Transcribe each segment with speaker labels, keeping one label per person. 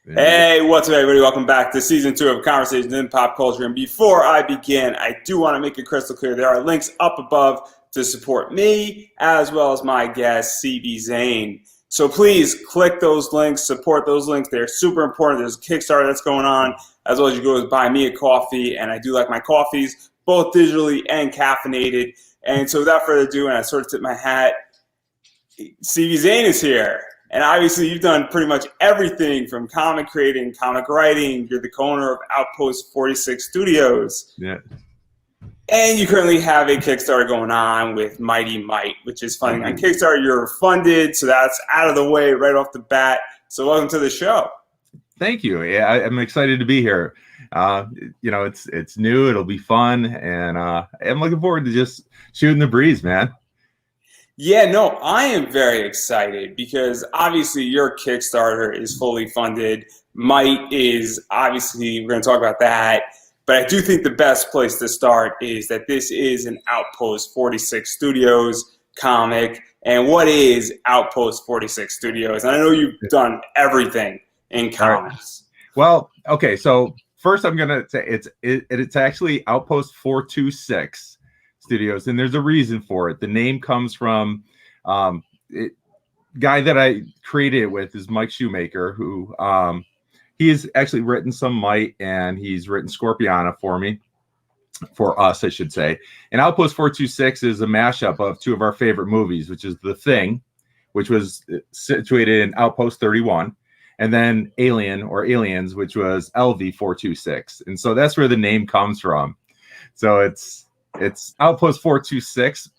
Speaker 1: Hey, what's up, everybody? Welcome back to season 2 of Conversations in Pop Culture. And before I begin, I do want to make it crystal clear there are links up above to support me as well as my guest, CB Zane. So please click those links, support those links. They're super important. There's a Kickstarter that's going on, as well as you go buy me a coffee. And I do like my coffees, both digitally and caffeinated. And so without further ado, and I sort of tip my hat, CB Zane is here. And obviously, you've done pretty much everything from comic creating, comic writing. You're the co-owner of Outpost 46 Studios.
Speaker 2: Yeah.
Speaker 1: And you currently have a Kickstarter going on with Mighty Might, which is funding on Kickstarter. You're funded, so that's out of the way right off the bat. So welcome to the show.
Speaker 2: Thank you. Yeah, I'm excited to be here. It's new. It'll be fun, and I'm looking forward to just shooting the breeze, man.
Speaker 1: Yeah, no, I am very excited because obviously your Kickstarter is fully funded. Might is obviously, we're going to talk about that. But I do think the best place to start is that this is an Outpost 46 Studios comic. And what is Outpost 46 Studios? And I know you've done everything in comics.
Speaker 2: Right. Well, okay, so first I'm going to say it's actually Outpost 426. Studios, and there's a reason for it. The name comes from guy that I created it with is Mike Shoemaker, who he has actually written some Might, and he's written Scorpiana for us, I should say. And Outpost 426 is a mashup of two of our favorite movies, which is The Thing, which was situated in Outpost 31, and then Alien or Aliens, which was LV 426. And so that's where the name comes from. So it's Outpost 426,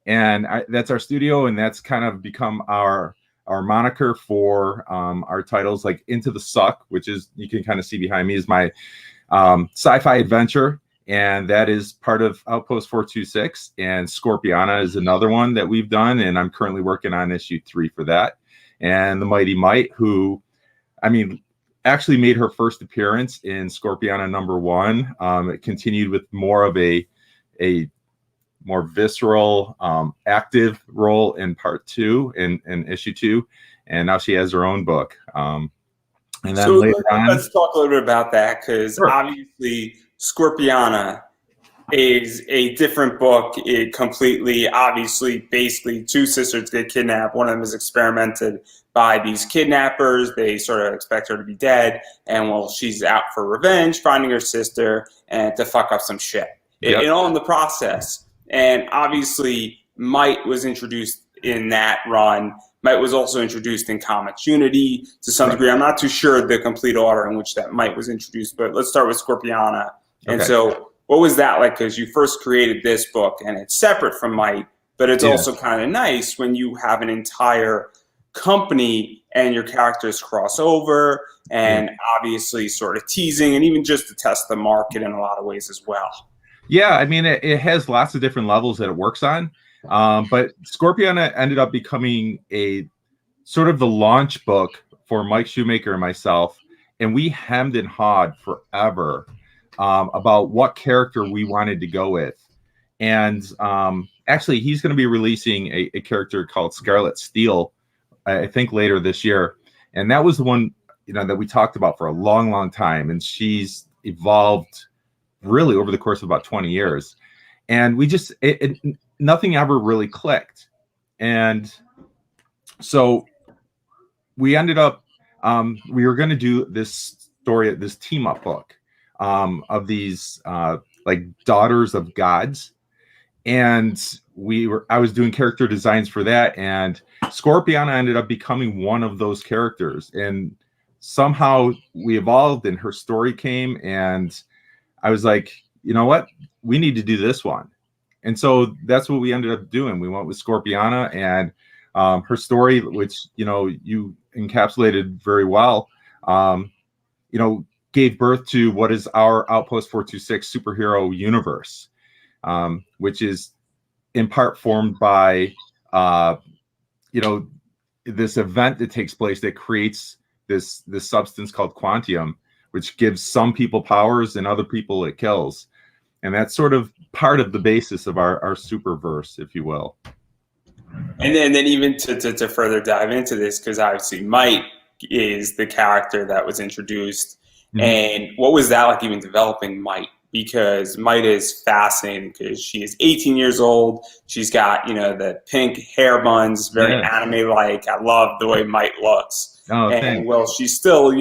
Speaker 2: and that's our studio, and that's kind of become our moniker for our titles, like Into the Suck, which is, you can kind of see behind me, is my sci-fi adventure, and that is part of Outpost 426. And Scorpiana is another one that we've done, and I'm currently working on issue 3 for that. And the Mighty Might, who, actually made her first appearance in Scorpiana #1. It continued with more of a more visceral, active role in part 2, in issue 2, and now she has her own book. And then
Speaker 1: so
Speaker 2: later on,
Speaker 1: let's talk a little bit about that, because obviously Scorpiana is a different book. It completely, obviously, basically, two sisters get kidnapped. One of them is experimented by these kidnappers. They sort of expect her to be dead, and well, she's out for revenge, finding her sister and to fuck up some shit.
Speaker 2: Yep.
Speaker 1: And all in the process. And obviously, Might was introduced in that run. Might was also introduced in Comics Unity to some degree. I'm not too sure the complete order in which that Might was introduced, but let's start with Scorpiana. And so what was that like? Because you first created this book, and it's separate from Might, but it's also kind of nice when you have an entire company and your characters cross over, and obviously sort of teasing, and even just to test the market in a lot of ways as well.
Speaker 2: Yeah, it has lots of different levels that it works on. But Scorpiana ended up becoming a sort of the launch book for Mike Shoemaker and myself. And we hemmed and hawed forever about what character we wanted to go with. And actually, he's going to be releasing a character called Scarlet Steel, I think later this year. And that was the one, that we talked about for a long, long time. And she's evolved really over the course of about 20 years. And we just, nothing ever really clicked. And so we ended up, we were going to do this story, this team up book of these like daughters of gods. And I was doing character designs for that. And Scorpiana ended up becoming one of those characters. And somehow we evolved, and her story came, and I was like, you know what? We need to do this one. And so that's what we ended up doing. We went with Scorpiana, and her story, which, you encapsulated very well, gave birth to what is our Outpost 426 superhero universe, which is in part formed by, this event that takes place that creates this substance called quantium, which gives some people powers and other people it kills. And that's sort of part of the basis of our superverse, if you will.
Speaker 1: And then even to further dive into this, because obviously Might is the character that was introduced.
Speaker 2: Mhm.
Speaker 1: And what was that like even developing Might? Because Might is fascinating because she is 18 years old. She's got, the pink hair buns, very
Speaker 2: Yeah.
Speaker 1: anime-like. I love the way Might looks.
Speaker 2: Oh,
Speaker 1: And
Speaker 2: thanks.
Speaker 1: well, she's still,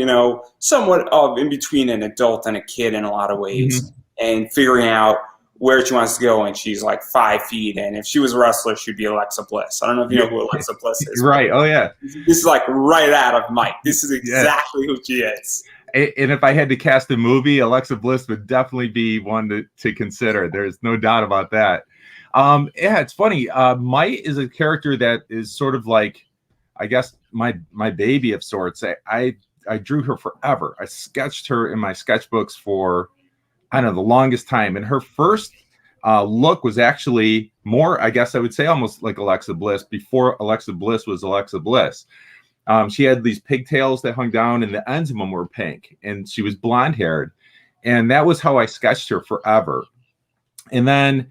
Speaker 1: somewhat of in between an adult and a kid in a lot of ways, and figuring out where she wants to go. And she's like 5 feet. And if she was a wrestler, she'd be Alexa Bliss. I don't know if you know who Alexa Bliss is.
Speaker 2: Right. Oh, yeah.
Speaker 1: This is like right out of Mike. This is exactly who she is.
Speaker 2: And if I had to cast a movie, Alexa Bliss would definitely be one to consider. There's no doubt about that. Yeah, it's funny. Might is a character that is sort of like, I guess, my baby of sorts. I drew her forever. I sketched her in my sketchbooks for, I don't know, the longest time. And her first look was actually more, I guess I would say, almost like Alexa Bliss before Alexa Bliss was Alexa Bliss. She had these pigtails that hung down, and the ends of them were pink, and she was blonde haired. And that was how I sketched her forever. And then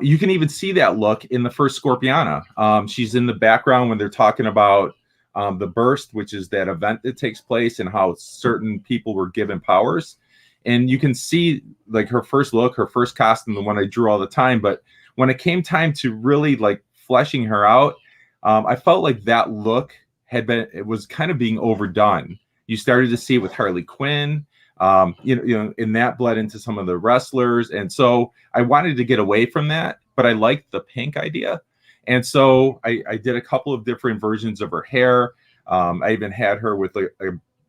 Speaker 2: you can even see that look in the first Scorpiana. She's in the background when they're talking about the Burst, which is that event that takes place and how certain people were given powers. And you can see like her first look, her first costume, the one I drew all the time. But when it came time to really like fleshing her out, I felt like that look it was kind of being overdone. You started to see it with Harley Quinn, and that bled into some of the wrestlers. And so I wanted to get away from that, but I liked the pink idea. And so I did a couple of different versions of her hair. I even had her with a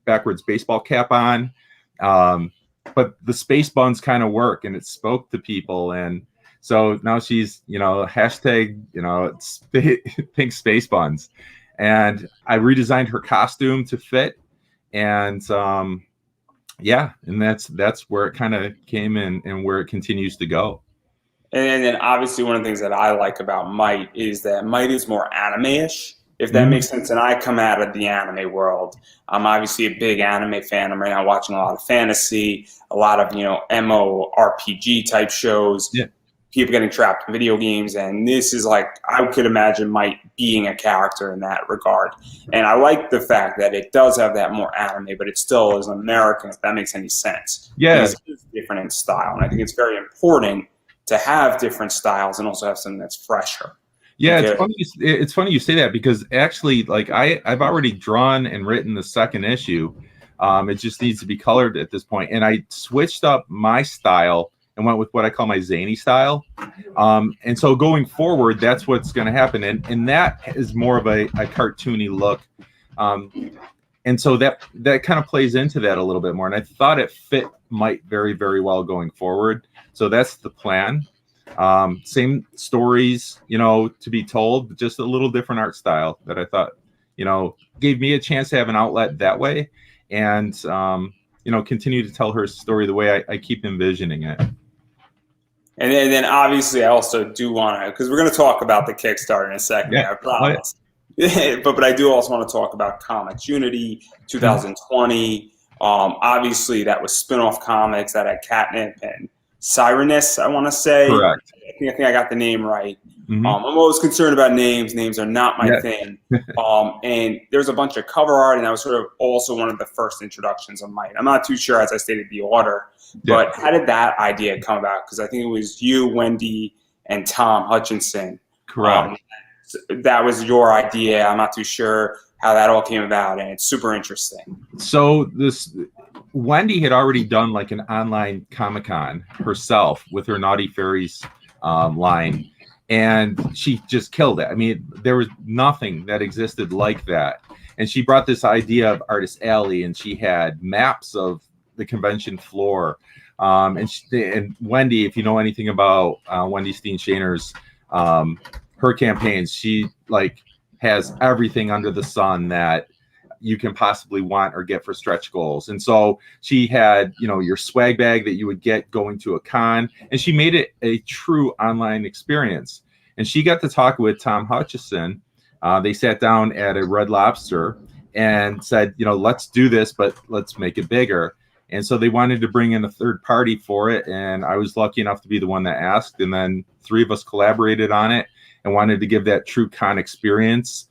Speaker 2: backwards baseball cap on. But the space buns kind of work, and it spoke to people. And so now she's, hashtag, pink space buns. And I redesigned her costume to fit. And and that's where it kind of came in and where it continues to go.
Speaker 1: And then obviously one of the things that I like about Might is that Might is more anime-ish, if that makes sense. And I come out of the anime world. I'm obviously a big anime fan. I'm right now watching a lot of fantasy, a lot of, MMORPG type shows. Yeah. People getting trapped in video games, and this is like, I could imagine Might being a character in that regard. And I like the fact that it does have that more anime, but it still is American, if that makes any sense.
Speaker 2: Yeah.
Speaker 1: It's different in style, and I think it's very important to have different styles and also have something that's fresher.
Speaker 2: Yeah, it's funny you say that, because actually, like I've already drawn and written the second issue. It just needs to be colored at this point, and I switched up my style and went with what I call my zany style. And so going forward, that's what's going to happen. And that is more of a cartoony look. And so that kind of plays into that a little bit more. And I thought it fit Might very, very well going forward. So that's the plan. Same stories, to be told, but just a little different art style that I thought, gave me a chance to have an outlet that way. And, continue to tell her story the way I keep envisioning it.
Speaker 1: And then obviously I also do want to, because we're going to talk about the Kickstarter in a second, I promise. But I do also want to talk about Comics Unity 2020. Obviously that was spin-off comics that had Catnip and Sirenus, I want to say.
Speaker 2: Correct.
Speaker 1: I think I got the name right. I'm always concerned about names. Names are not my thing. And there's a bunch of cover art, and that was sort of also one of the first introductions of Might. I'm not too sure, as I stated, the order, but how did that idea come about? Because I think it was you, Wendy, and Tom Hutchinson.
Speaker 2: Correct.
Speaker 1: That was your idea. I'm not too sure how that all came about, and it's super interesting.
Speaker 2: So Wendy had already done like an online Comic-Con herself with her Naughty Fairies line. And she just killed it. I mean, there was nothing that existed like that. And she brought this idea of Artist Alley, and she had maps of the convention floor. And Wendy, if you know anything about Wendy Steen Shainer's her campaigns, she like has everything under the sun that you can possibly want or get for stretch goals. And so she had, your swag bag that you would get going to a con, and she made it a true online experience. And she got to talk with Tom Hutchison. They sat down at a Red Lobster and said, let's do this, but let's make it bigger. And so they wanted to bring in a third party for it. And I was lucky enough to be the one that asked. And then 3 of us collaborated on it and wanted to give that true con experience.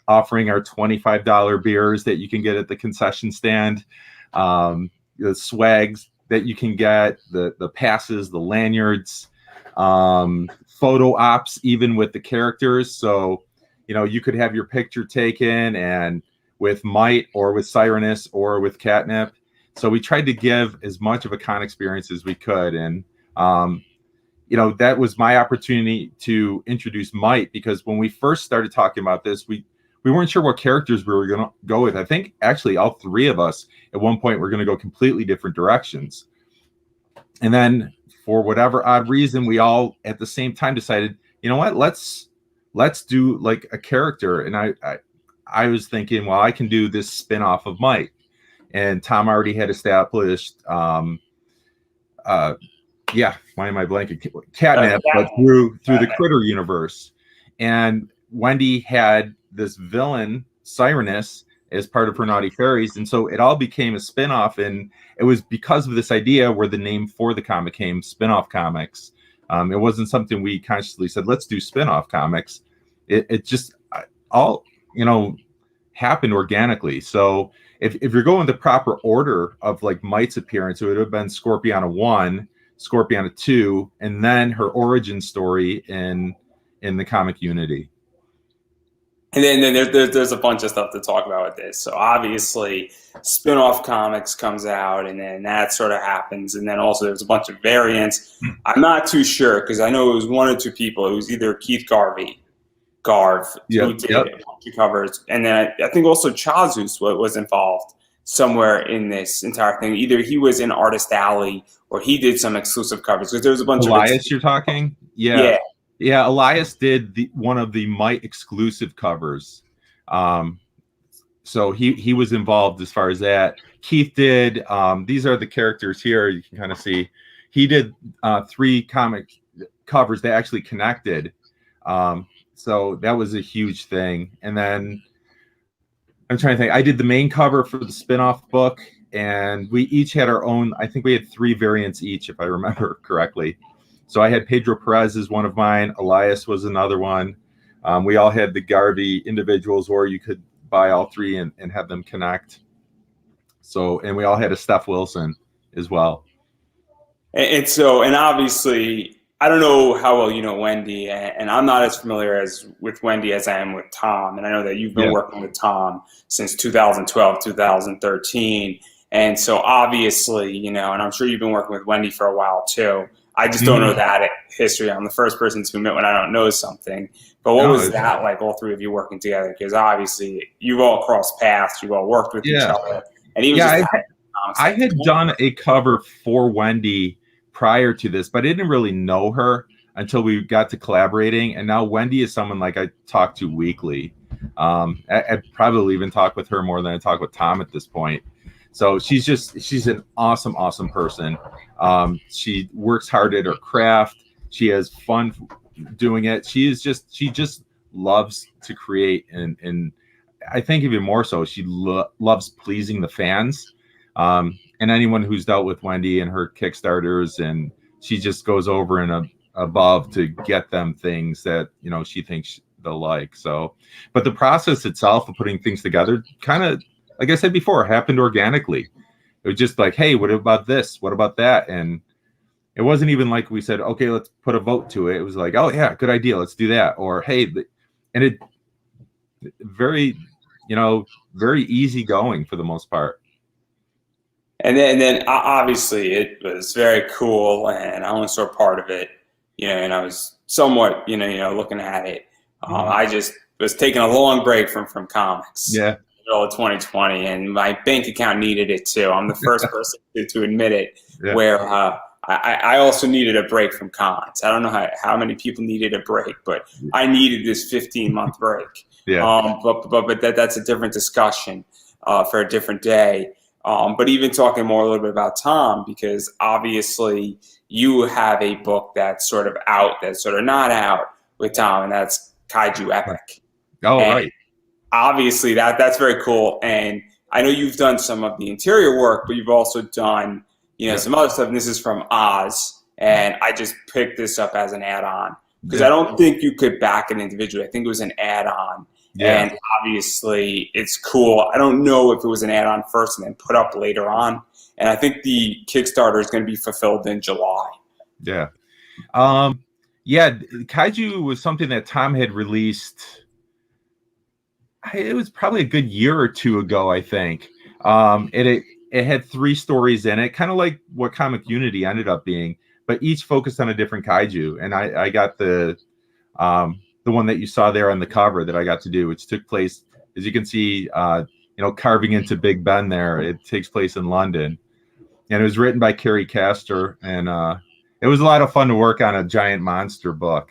Speaker 2: offering our $25 beers that you can get at the concession stand, the swags that you can get, the passes, the lanyards, photo ops, even with the characters. So, you could have your picture taken and with Might or with Cyrus or with Catnip. So we tried to give as much of a con experience as we could. And, that was my opportunity to introduce Might, because when we first started talking about this, we weren't sure what characters we were going to go with. I think actually all three of us at one point were going to go completely different directions. And then for whatever odd reason, we all at the same time decided, you know what, let's do like a character. And I was thinking, well, I can do this spin-off of Might. And Tom already had established, why am I blanking? Catnip, but through the Critter universe. And Wendy had this villain, Cyrus, as part of her Naughty Fairies. And so it all became a spin-off. And it was because of this idea where the name for the comic came, Spin-Off Comics. It wasn't something we consciously said, let's do spin-off comics. It just all, happened organically. So if you're going the proper order of like Might's appearance, it would have been Scorpiana 1, Scorpiana 2, and then her origin story in the comic Unity.
Speaker 1: And then there's a bunch of stuff to talk about with this. So obviously, Spin-Off Comics comes out, and then that sort of happens. And then also there's a bunch of variants. I'm not too sure, because I know it was one or two people. It was either Keith Garv, who did a bunch of covers. And then I think also Chazus was involved somewhere in this entire thing. Either he was in Artist Alley or he did some exclusive covers, because there was a bunch
Speaker 2: Elias, you're talking? Yeah. Yeah, Elias did one of the Might exclusive covers. So he was involved as far as that. Keith did, these are the characters here. You can kind of see. He did 3 comic covers that actually connected. So that was a huge thing. And then I'm trying to think. I did the main cover for the spin-off book, and we each had our own. I think we had 3 variants each, if I remember correctly. So I had Pedro Perez as one of mine. Elias was another one. We all had the Garvey individuals, or you could buy all 3 and have them connect. So, and we all had a Steph Wilson as well.
Speaker 1: And obviously, I don't know how well you know Wendy, and I'm not as familiar with Wendy as I am with Tom. And I know that you've been working with Tom since 2012, 2013. And so obviously, and I'm sure you've been working with Wendy for a while too. I just don't know that history. I'm the first person to admit when I don't know something. But what was that like, all 3 of you working together? Because obviously you've all crossed paths, you've all worked with each other. And even
Speaker 2: I had done a cover for Wendy prior to this, but I didn't really know her until we got to collaborating. And now Wendy is someone like I talk to weekly. I'd probably even talk with her more than I talk with Tom at this point. So she's an awesome, awesome person. She works hard at her craft. She has fun doing it. She just loves to create. And I think even more so, she loves pleasing the fans. And anyone who's dealt with Wendy and her Kickstarters, and she just goes over and above to get them things that, she thinks they'll like. So, but the process itself of putting things together kind of, like I said before, happened organically. It was just like, hey, what about this? What about that? And it wasn't even like we said, okay, let's put a vote to it. It was like, oh yeah, good idea. Let's do that. Or, hey, and it very, very easy going for the most part.
Speaker 1: And then obviously it was very cool, and I only saw part of it, and I was somewhat, looking at it. I just was taking a long break from comics.
Speaker 2: Yeah.
Speaker 1: Middle of 2020, and my bank account needed it too. I'm the first person to admit it. Yeah. Where I also needed a break from cons. I don't know how many people needed a break, but I needed this 15-month break.
Speaker 2: Yeah.
Speaker 1: But that's a different discussion for a different day. But even talking more a little bit about Tom, because obviously you have a book that's sort of out, that's sort of not out with Tom, and that's Kaiju Epic.
Speaker 2: Oh, and right.
Speaker 1: Obviously, that's very cool, and I know you've done some of the interior work, but you've also done, some other stuff. And this is from Oz, and I just picked this up as an add-on because I don't think you could back it individually. I think it was an add-on,
Speaker 2: Yeah.
Speaker 1: And obviously, it's cool. I don't know if it was an add-on first and then put up later on. And I think the Kickstarter is going to be fulfilled in July.
Speaker 2: Yeah. Yeah, Kaiju was something that Tom had released. It was probably a good year or two ago, I think. It had 3 stories in it, kind of like what Comic Unity ended up being, but each focused on a different kaiju. And I got the one that you saw there on the cover that I got to do, which took place, as you can see, carving into Big Ben there. It takes place in London, and it was written by Carrie Castor, and it was a lot of fun to work on a giant monster book.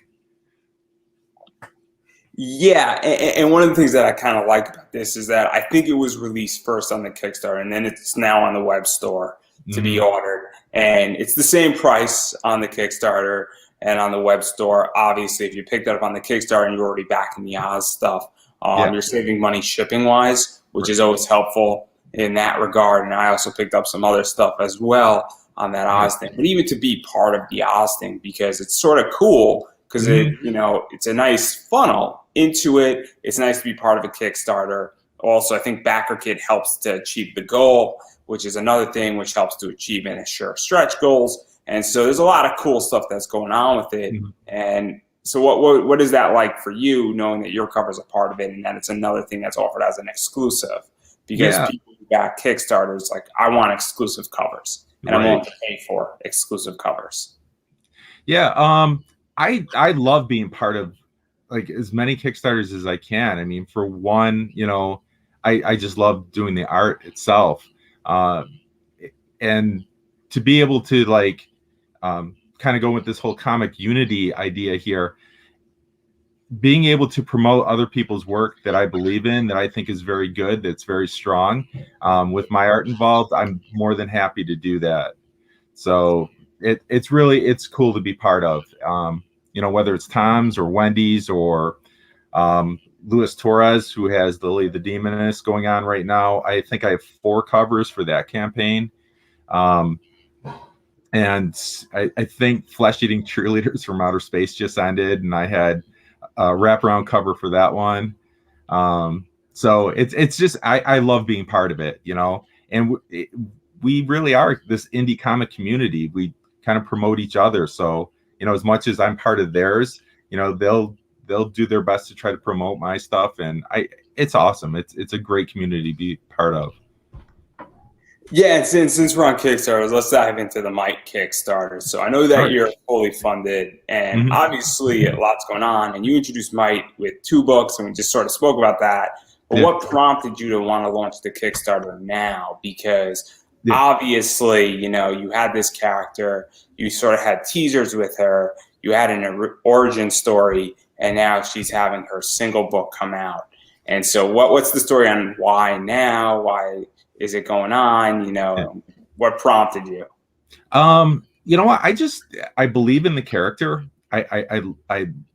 Speaker 1: Yeah, and one of the things that I kind of like about this is that I think it was released first on the Kickstarter, and then it's now on the web store to be ordered. And it's the same price on the Kickstarter and on the web store. Obviously, if you picked it up on the Kickstarter and you're already back in the Oz stuff, you're saving money shipping-wise, which is always helpful in that regard. And I also picked up some other stuff as well on that Oz thing. But even to be part of the Oz thing, because it's sort of cool, because it's a nice funnel into it. It's nice to be part of a Kickstarter. Also, I think BackerKit helps to achieve the goal, which is another thing which helps to achieve and assure stretch goals. And so there's a lot of cool stuff that's going on with it. And so what is that like for you, knowing that your cover is a part of it and that it's another thing that's offered as an exclusive? Because people who back Kickstarters, like, I want exclusive covers, and I'm willing to pay for exclusive covers.
Speaker 2: Yeah, I love being part of like as many Kickstarters as I can. I mean, for one, I just love doing the art itself, and to be able to kind of go with this whole Comic Unity idea here, being able to promote other people's work that I believe in, that I think is very good, that's very strong, with my art involved, I'm more than happy to do that. So it's cool to be part of. Whether it's Tom's or Wendy's or Luis Torres, who has Lily the Demoness going on right now. I think I have 4 covers for that campaign. And I think Flesh Eating Cheerleaders from Outer Space just ended, and I had a wraparound cover for that one. So it's just, I love being part of it, and we really are this indie comic community. We kind of promote each other. So, as much as I'm part of theirs, they'll do their best to try to promote my stuff. And it's awesome. It's a great community to be part of.
Speaker 1: Yeah, and since we're on Kickstarter, let's dive into the Mike Kickstarter. So I know that you're fully funded, and obviously lots going on, and you introduced Mike with 2 books, and we just sort of spoke about that. But what prompted you to want to launch the Kickstarter now? Because obviously, you had this character, you sort of had teasers with her, you had an origin story, and now she's having her single book come out. And so what's the story on why now? Why is it going on? What prompted you?
Speaker 2: You know what? I believe in the character.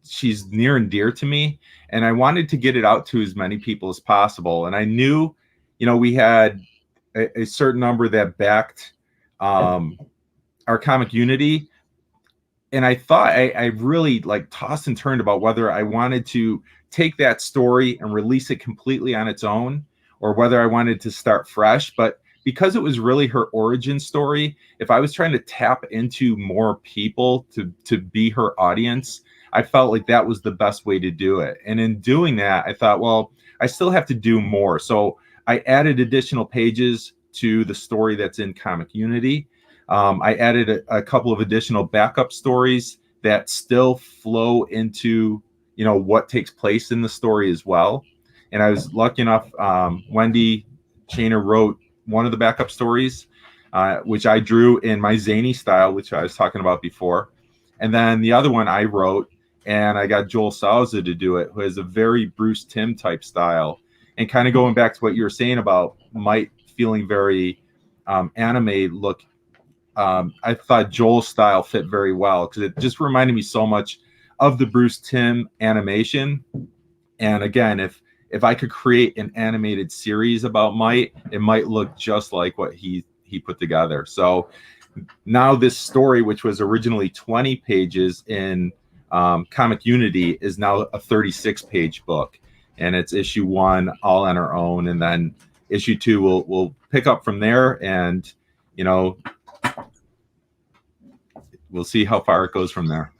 Speaker 2: She's near and dear to me, and I wanted to get it out to as many people as possible. And I knew, we had a certain number that backed our Comic Unity, and I thought I really tossed and turned about whether I wanted to take that story and release it completely on its own, or whether I wanted to start fresh. But because it was really her origin story, if I was trying to tap into more people to be her audience, I felt like that was the best way to do it. And in doing that, I thought, well, I still have to do more. So I added additional pages to the story that's in Comic Unity. I added a couple of additional backup stories that still flow into, what takes place in the story as well. And I was lucky enough, Wendy Chainer wrote one of the backup stories, which I drew in my zany style, which I was talking about before. And then the other one I wrote, and I got Joel Souza to do it, who has a very Bruce Timm type style. And kind of going back to what you were saying about Mike feeling very anime look, I thought Joel's style fit very well, because it just reminded me so much of the Bruce Timm animation. And again, if I could create an animated series about Mike, it might look just like what he put together. So now this story, which was originally 20 pages in Comic Unity, is now a 36-page book. and it's issue 1 all on her own, and then issue 2 will pick up from there, and you know, we'll see how far it goes from there.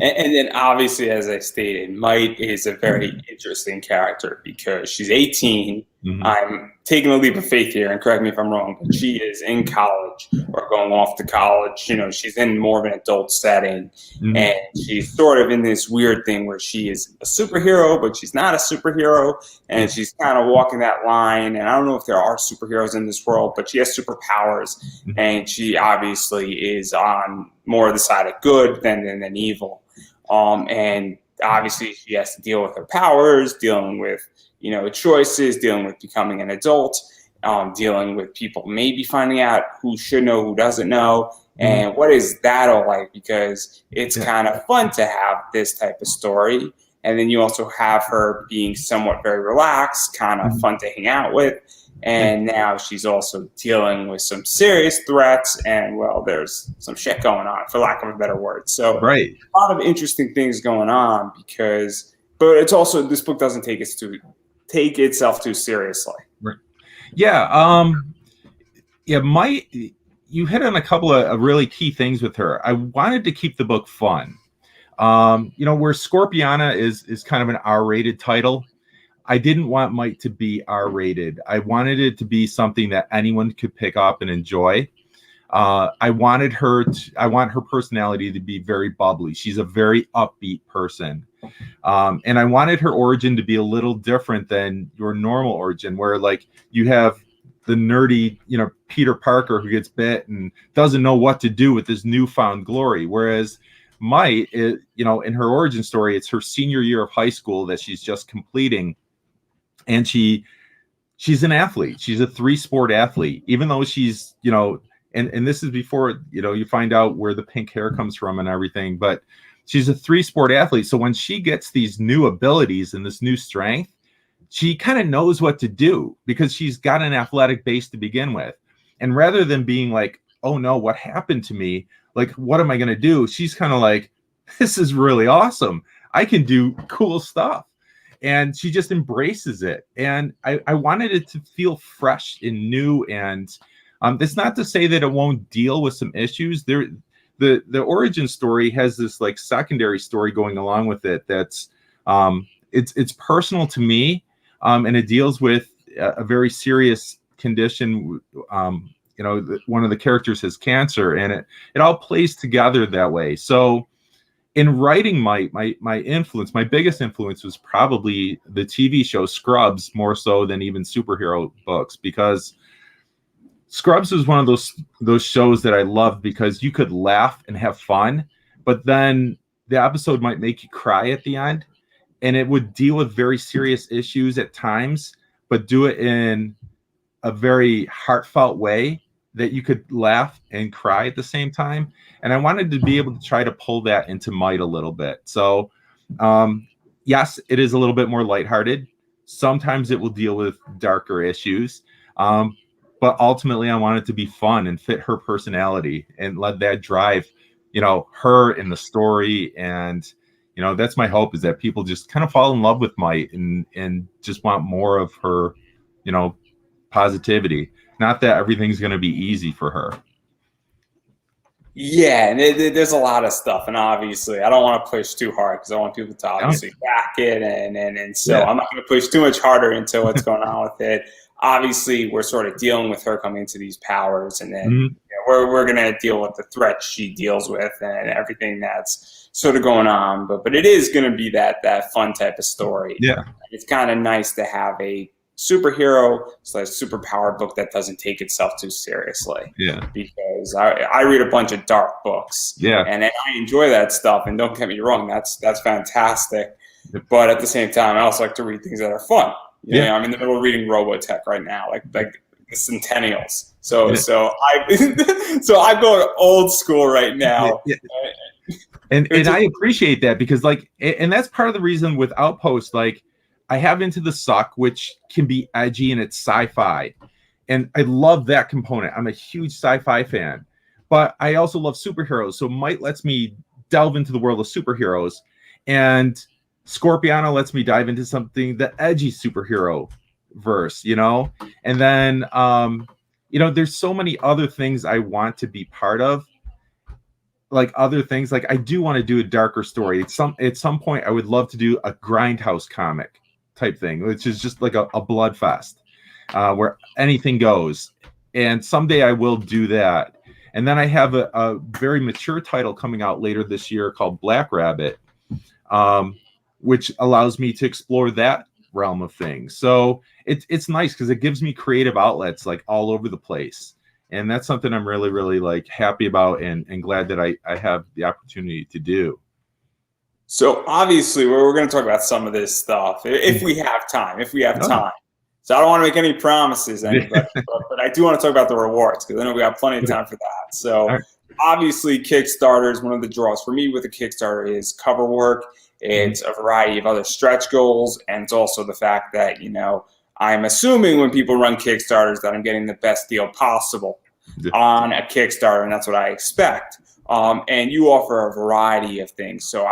Speaker 1: And then obviously, as I stated, Might is a very interesting character because she's 18.
Speaker 2: Mm-hmm.
Speaker 1: I'm taking a leap of faith here, and correct me if I'm wrong, but she is in college or going off to college. You know, she's in more of an adult setting,
Speaker 2: Mm-hmm.
Speaker 1: and she's sort of in this weird thing where she is a superhero, but she's not a superhero, and she's kind of walking that line. And I don't know if there are superheroes in this world, but she has superpowers, and she obviously is on more of the side of good than evil. And obviously she has to deal with her powers, dealing with, you know, choices, dealing with becoming an adult, dealing with people maybe finding out who should know, who doesn't know. And what is that all like? Because it's kind of fun to have this type of story. And then you also have her being somewhat very relaxed, kind of fun to hang out with. And now she's also dealing with some serious threats, and well, there's some shit going on, for lack of a better word. So
Speaker 2: Right.
Speaker 1: a lot of interesting things going on but it's also, this book doesn't take itself too seriously.
Speaker 2: Right. Yeah. You hit on a couple of really key things with her. I wanted to keep the book fun. You know, where Scorpiana is kind of an R-rated title, I didn't want Might to be R-rated. I wanted it to be something that anyone could pick up and enjoy. I want her personality to be very bubbly. She's a very upbeat person. And I wanted her origin to be a little different than your normal origin, where like you have the nerdy, you know, Peter Parker who gets bit and doesn't know what to do with his newfound glory. Whereas Might, you know, in her origin story, it's her senior year of high school that she's just completing. And she's an athlete. She's a 3-sport athlete, even though she's, you know, and this is before, you know, you find out where the pink hair comes from and everything, but she's a 3-sport athlete. So when she gets these new abilities and this new strength, she kind of knows what to do because she's got an athletic base to begin with. And rather than being like, oh no, what happened to me? Like, what am I going to do? She's kind of like, this is really awesome. I can do cool stuff. And she just embraces it. And I wanted it to feel fresh and new. And it's not to say that it won't deal with some issues. The origin story has this like secondary story going along with it that's it's personal to me, and it deals with a very serious condition. You know, one of the characters has cancer, and it all plays together that way. So in writing my influence, my biggest influence was probably the TV show Scrubs, more so than even superhero books, because Scrubs was one of those shows that I loved because you could laugh and have fun, but then the episode might make you cry at the end, and it would deal with very serious issues at times, but do it in a very heartfelt way that you could laugh and cry at the same time. And I wanted to be able to try to pull that into Might a little bit. So yes, it is a little bit more lighthearted. Sometimes it will deal with darker issues. But ultimately I want it to be fun and fit her personality and let that drive, you know, her in the story. And, you know, that's my hope, is that people just kind of fall in love with Might and just want more of her, you know, positivity. Not that everything's going to be easy for her.
Speaker 1: Yeah, and there's a lot of stuff, and obviously I don't want to push too hard because I want people to obviously back it, and so I'm not going to push too much harder into what's going on with it. Obviously, we're sort of dealing with her coming into these powers, and then you know, we're going to deal with the threats she deals with and everything that's sort of going on. But it is going to be that fun type of story.
Speaker 2: Yeah,
Speaker 1: it's kind of nice to have a superhero / superpower book that doesn't take itself too seriously.
Speaker 2: Yeah,
Speaker 1: because I read a bunch of dark books.
Speaker 2: Yeah,
Speaker 1: and I enjoy that stuff. And don't get me wrong, that's fantastic. But at the same time, I also like to read things that are fun. You know, I'm in the middle of reading Robotech right now, like the Centennials. So I'm going old school right now.
Speaker 2: Yeah. And I appreciate that, because like, and that's part of the reason with Outpost, like, I have Into the Suck, which can be edgy and it's sci-fi. And I love that component. I'm a huge sci-fi fan. But I also love superheroes. So Might lets me delve into the world of superheroes. And Scorpiano lets me dive into something, the edgy superhero verse, you know? And then, you know, there's so many other things I want to be part of. Like other things, like I do want to do a darker story. At some point, I would love to do a grindhouse comic type thing, which is just like a blood fest where anything goes. And someday I will do that. And then I have a very mature title coming out later this year called Black Rabbit, which allows me to explore that realm of things. So it's nice because it gives me creative outlets like all over the place. And that's something I'm really, really like happy about and glad that I have the opportunity to do.
Speaker 1: So obviously, we're going to talk about some of this stuff if we have time. So I don't want to make any promises, anybody, but I do want to talk about the rewards because I know we have plenty of time for that. So obviously, Kickstarter is one of the draws for me with a Kickstarter is cover work. It's a variety of other stretch goals, and it's also the fact that, you know, I'm assuming when people run Kickstarters that I'm getting the best deal possible on a Kickstarter, and that's what I expect. And you offer a variety of things. So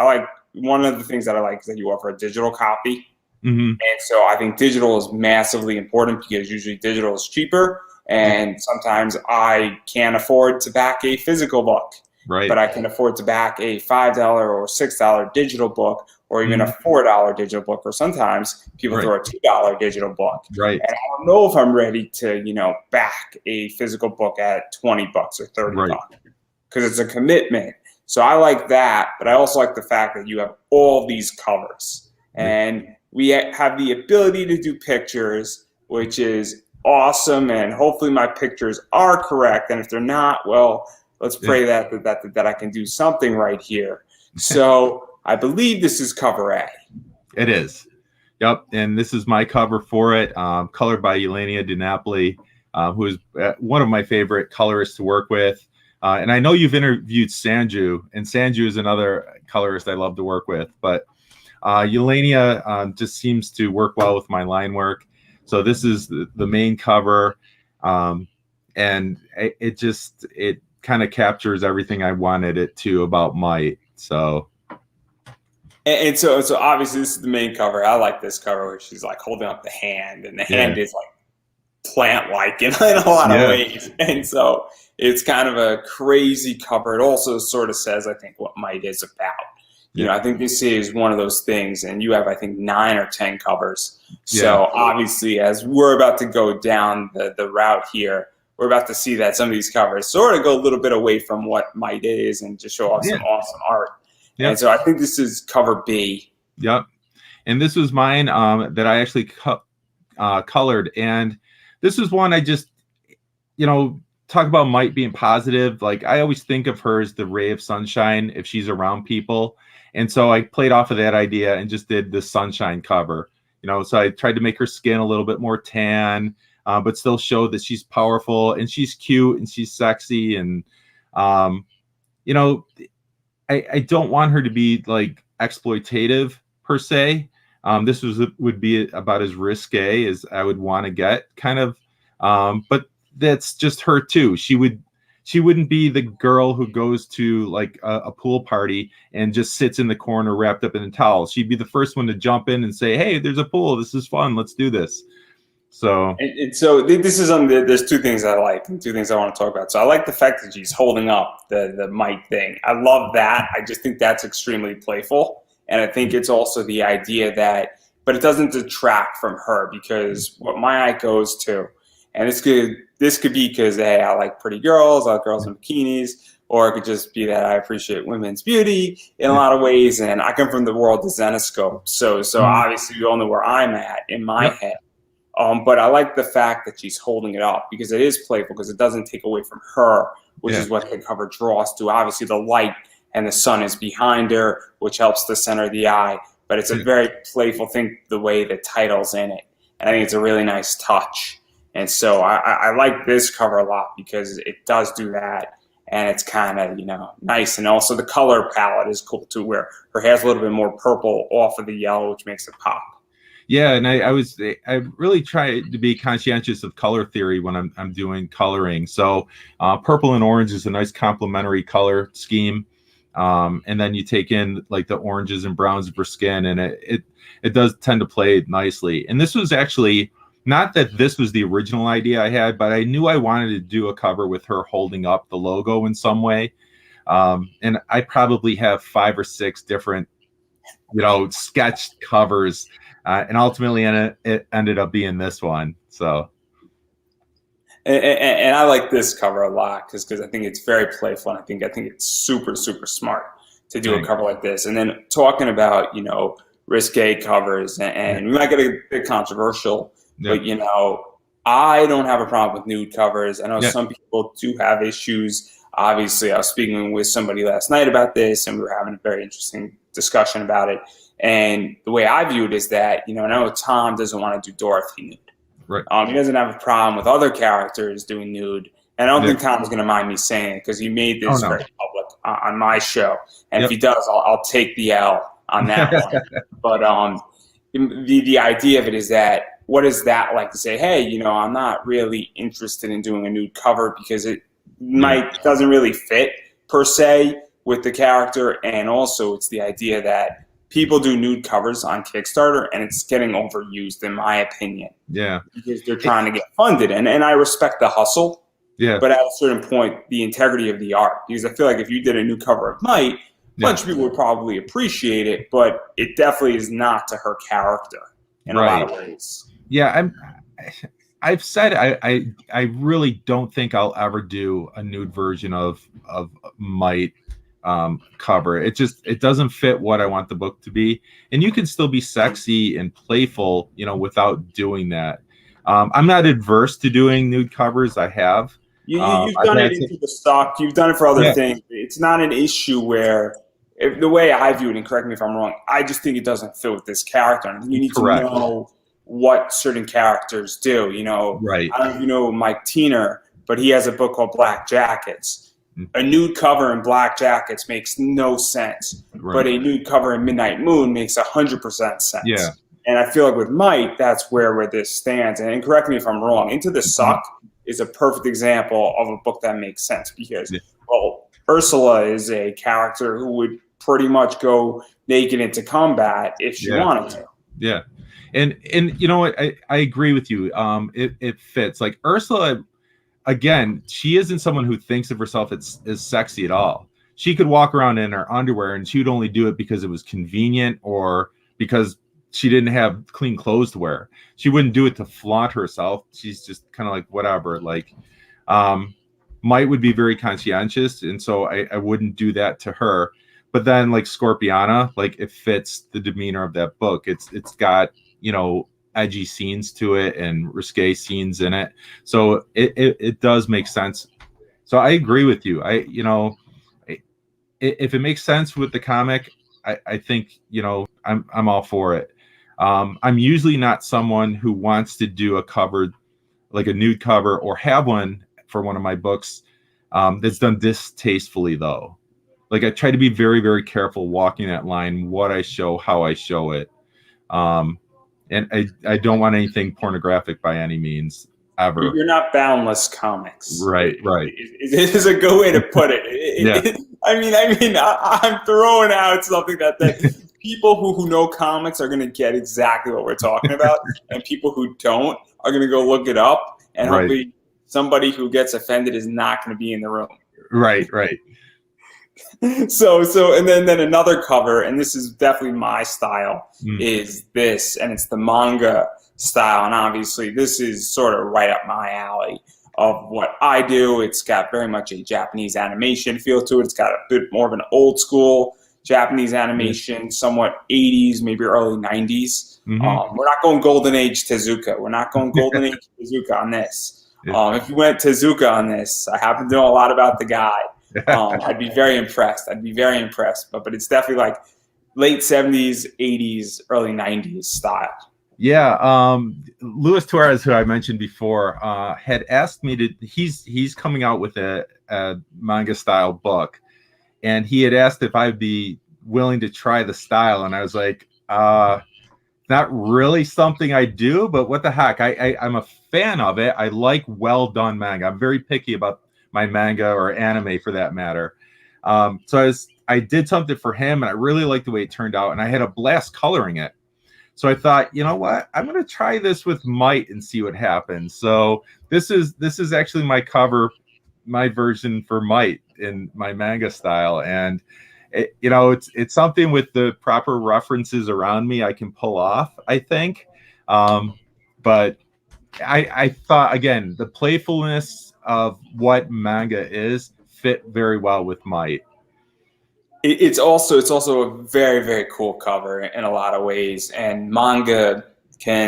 Speaker 1: one of the things that I like is that you offer a digital copy. And so I think digital is massively important because usually digital is cheaper. And sometimes I can't afford to back a physical book.
Speaker 2: Right.
Speaker 1: But I can afford to back a $5 or $6 digital book, or even a $4 digital book, or sometimes people throw a $2 digital book.
Speaker 2: Right.
Speaker 1: And I don't know if I'm ready to, you know, back a physical book at $20 or $30 because it's a commitment. So I like that, but I also like the fact that you have all these covers, and we have the ability to do pictures, which is awesome. And hopefully my pictures are correct. And if they're not, well, let's pray that I can do something right here. So I believe this is cover A.
Speaker 2: It is. Yep. And this is my cover for it, colored by Elenia DiNapoli, who is one of my favorite colorists to work with. And I know you've interviewed Sanju, and Sanju is another colorist I love to work with. But Elenia just seems to work well with my line work. So this is the main cover. And it kind of captures everything I wanted it to about Might. So
Speaker 1: so obviously this is the main cover. I like this cover where she's like holding up the hand, and the hand is like plant-like in a lot of ways. And so it's kind of a crazy cover. It also sort of says, I think, what Might is about. You know, I think this is one of those things, and you have, I think, 9 or 10 covers. So obviously, as we're about to go down the route here, we're about to see that some of these covers sort of go a little bit away from what Might is and just show off some awesome art. And so I think this is cover B.
Speaker 2: Yep. And this was mine that I actually colored. And this is one I just, you know, talk about Might being positive. Like I always think of her as the ray of sunshine if she's around people. And so I played off of that idea and just did the sunshine cover. You know, so I tried to make her skin a little bit more tan, but still show that she's powerful and she's cute and she's sexy. And, you know, I don't want her to be like exploitative per se. This would be about as risque as I would want to get kind of. But that's just her too. She wouldn't be the girl who goes to like a pool party and just sits in the corner wrapped up in a towel. She'd be the first one to jump in and say, "Hey, there's a pool. This is fun. Let's do this." So,
Speaker 1: so this is there's 2 things I like and 2 things I want to talk about. So I like the fact that she's holding up the Might thing. I love that. I just think that's extremely playful. And I think it's also the idea that, but it doesn't detract from her, because what my eye goes to, and this could be because, hey, I like pretty girls, I like girls in bikinis, or it could just be that I appreciate women's beauty in a lot of ways. And I come from the world of Zenescope. So obviously you all know where I'm at in my head. But I like the fact that she's holding it up because it is playful, because it doesn't take away from her, which is what the cover draws to. Obviously, the light and the sun is behind her, which helps to center the eye. But it's a very playful thing, the way the title's in it. And I think it's a really nice touch. And so I like this cover a lot because it does do that. And it's kind of, you know, nice. And also the color palette is cool too, where her hair's a little bit more purple off of the yellow, which makes it pop.
Speaker 2: Yeah, and I really try to be conscientious of color theory when I'm doing coloring. So purple and orange is a nice complementary color scheme. And then you take in like the oranges and browns of her skin, and it does tend to play nicely. And this was actually not that this was the original idea I had, but I knew I wanted to do a cover with her holding up the logo in some way. And I probably have 5 or 6 different, sketched covers, and ultimately it ended up being this one. So.
Speaker 1: And I like this cover a lot because I think it's very playful, and I think it's super, super smart to do a cover like this. And then talking about, risque covers, and we might get a bit controversial, but, I don't have a problem with nude covers. I know some people do have issues. Obviously, I was speaking with somebody last night about this, and we were having a very interesting discussion about it. And the way I view it is that, I know Tom doesn't want to do Dorothy nude.
Speaker 2: Right.
Speaker 1: He doesn't have a problem with other characters doing nude. And I don't think Tom's going to mind me saying it because he made this very public on my show. And if he does, I'll take the L on that one. But the idea of it is that, what is that like to say, hey, I'm not really interested in doing a nude cover because it doesn't really fit per se with the character. And also it's the idea that people do nude covers on Kickstarter, and it's getting overused, in my opinion.
Speaker 2: Yeah.
Speaker 1: Because they're trying to get funded. And I respect the hustle.
Speaker 2: Yeah.
Speaker 1: But at a certain point, the integrity of the art. Because I feel like if you did a new cover of Might, a bunch of people would probably appreciate it, but it definitely is not to her character in a lot of ways.
Speaker 2: Yeah, I've said I really don't think I'll ever do a nude version of Might cover. It doesn't fit what I want the book to be, and you can still be sexy and playful, without doing that. I'm not adverse to doing nude covers. I have.
Speaker 1: You've done it into the stock. You've done it for other things. It's not an issue where, the way I view it, and correct me if I'm wrong, I just think it doesn't fit with this character. And you need to know what certain characters do.
Speaker 2: Right.
Speaker 1: I don't know if you know Mike Tiener, but he has a book called Black Jackets. A nude cover in Black Jackets makes no sense, but a nude cover in Midnight Moon makes 100% sense.
Speaker 2: Yeah.
Speaker 1: And I feel like with Might, that's where this stands. And correct me if I'm wrong. Into the Suck is a perfect example of a book that makes sense because, Ursula is a character who would pretty much go naked into combat if she wanted to.
Speaker 2: Yeah. And you know what? I agree with you. It fits. Like Ursula, again, she isn't someone who thinks of herself as sexy at all. She could walk around in her underwear, and she would only do it because it was convenient or because she didn't have clean clothes to wear. She wouldn't do it to flaunt herself. She's just kind of like, whatever. Like, Might would be very conscientious, and so I wouldn't do that to her. But then, like Scorpiana, like it fits the demeanor of that book. It's got, edgy scenes to it and risque scenes in it, so it does make sense. So I agree with you. If it makes sense with the comic, I think I'm all for it. I'm usually not someone who wants to do a cover, like a nude cover, or have one for one of my books that's done distastefully, though. Like I try to be very, very careful walking that line, what I show, how I show it. And I don't want anything pornographic by any means, ever.
Speaker 1: You're not Boundless Comics.
Speaker 2: Right.
Speaker 1: It is a good way to put it. I'm throwing out something that people who know comics are going to get exactly what we're talking about, and people who don't are going to go look it up, and hopefully somebody who gets offended is not going to be in the room.
Speaker 2: Right.
Speaker 1: So and then another cover, and this is definitely my style, is this, and it's the manga style, and obviously this is sort of right up my alley of what I do. It's got very much a Japanese animation feel to it. It's got a bit more of an old school Japanese animation, somewhat 80s, maybe early 90s. We're not going Golden Age Tezuka. We're not going Golden Age Tezuka on this. If you went Tezuka on this, I happen to know a lot about the guy. I'd be very impressed. But it's definitely like late 70s, 80s, early 90s style.
Speaker 2: Yeah. Luis Torres, who I mentioned before, had asked me to, he's coming out with a manga style book, and he had asked if I'd be willing to try the style. And I was like, not really something I do, but what the heck? I'm a fan of it. I like well done manga. I'm very picky about my manga or anime for that matter. So I did something for him, and I really liked the way it turned out, and I had a blast coloring it. So I thought, you know what, I'm going to try this with Might and see what happens. So this is actually my cover, my version for Might in my manga style, and it's something with the proper references around me I can pull off, I think. But I thought, again, the playfulness of what manga is fit very well with Might.
Speaker 1: It's also a very, very cool cover in a lot of ways, and manga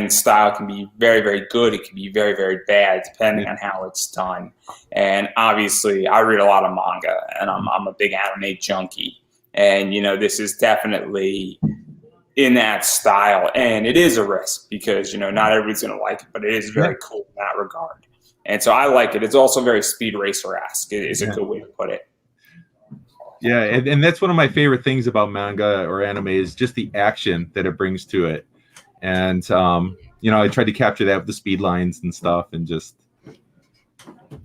Speaker 1: style can be very, very good. It can be very, very bad depending on how it's done. And obviously, I read a lot of manga, and I'm a big anime junkie. And this is definitely in that style, and it is a risk because not everybody's gonna like it, but it is very cool in that regard. And so I like it. It's also very Speed Racer-esque. It's a good way to put it.
Speaker 2: Yeah, and that's one of my favorite things about manga or anime is just the action that it brings to it. And I tried to capture that with the speed lines and stuff, and just.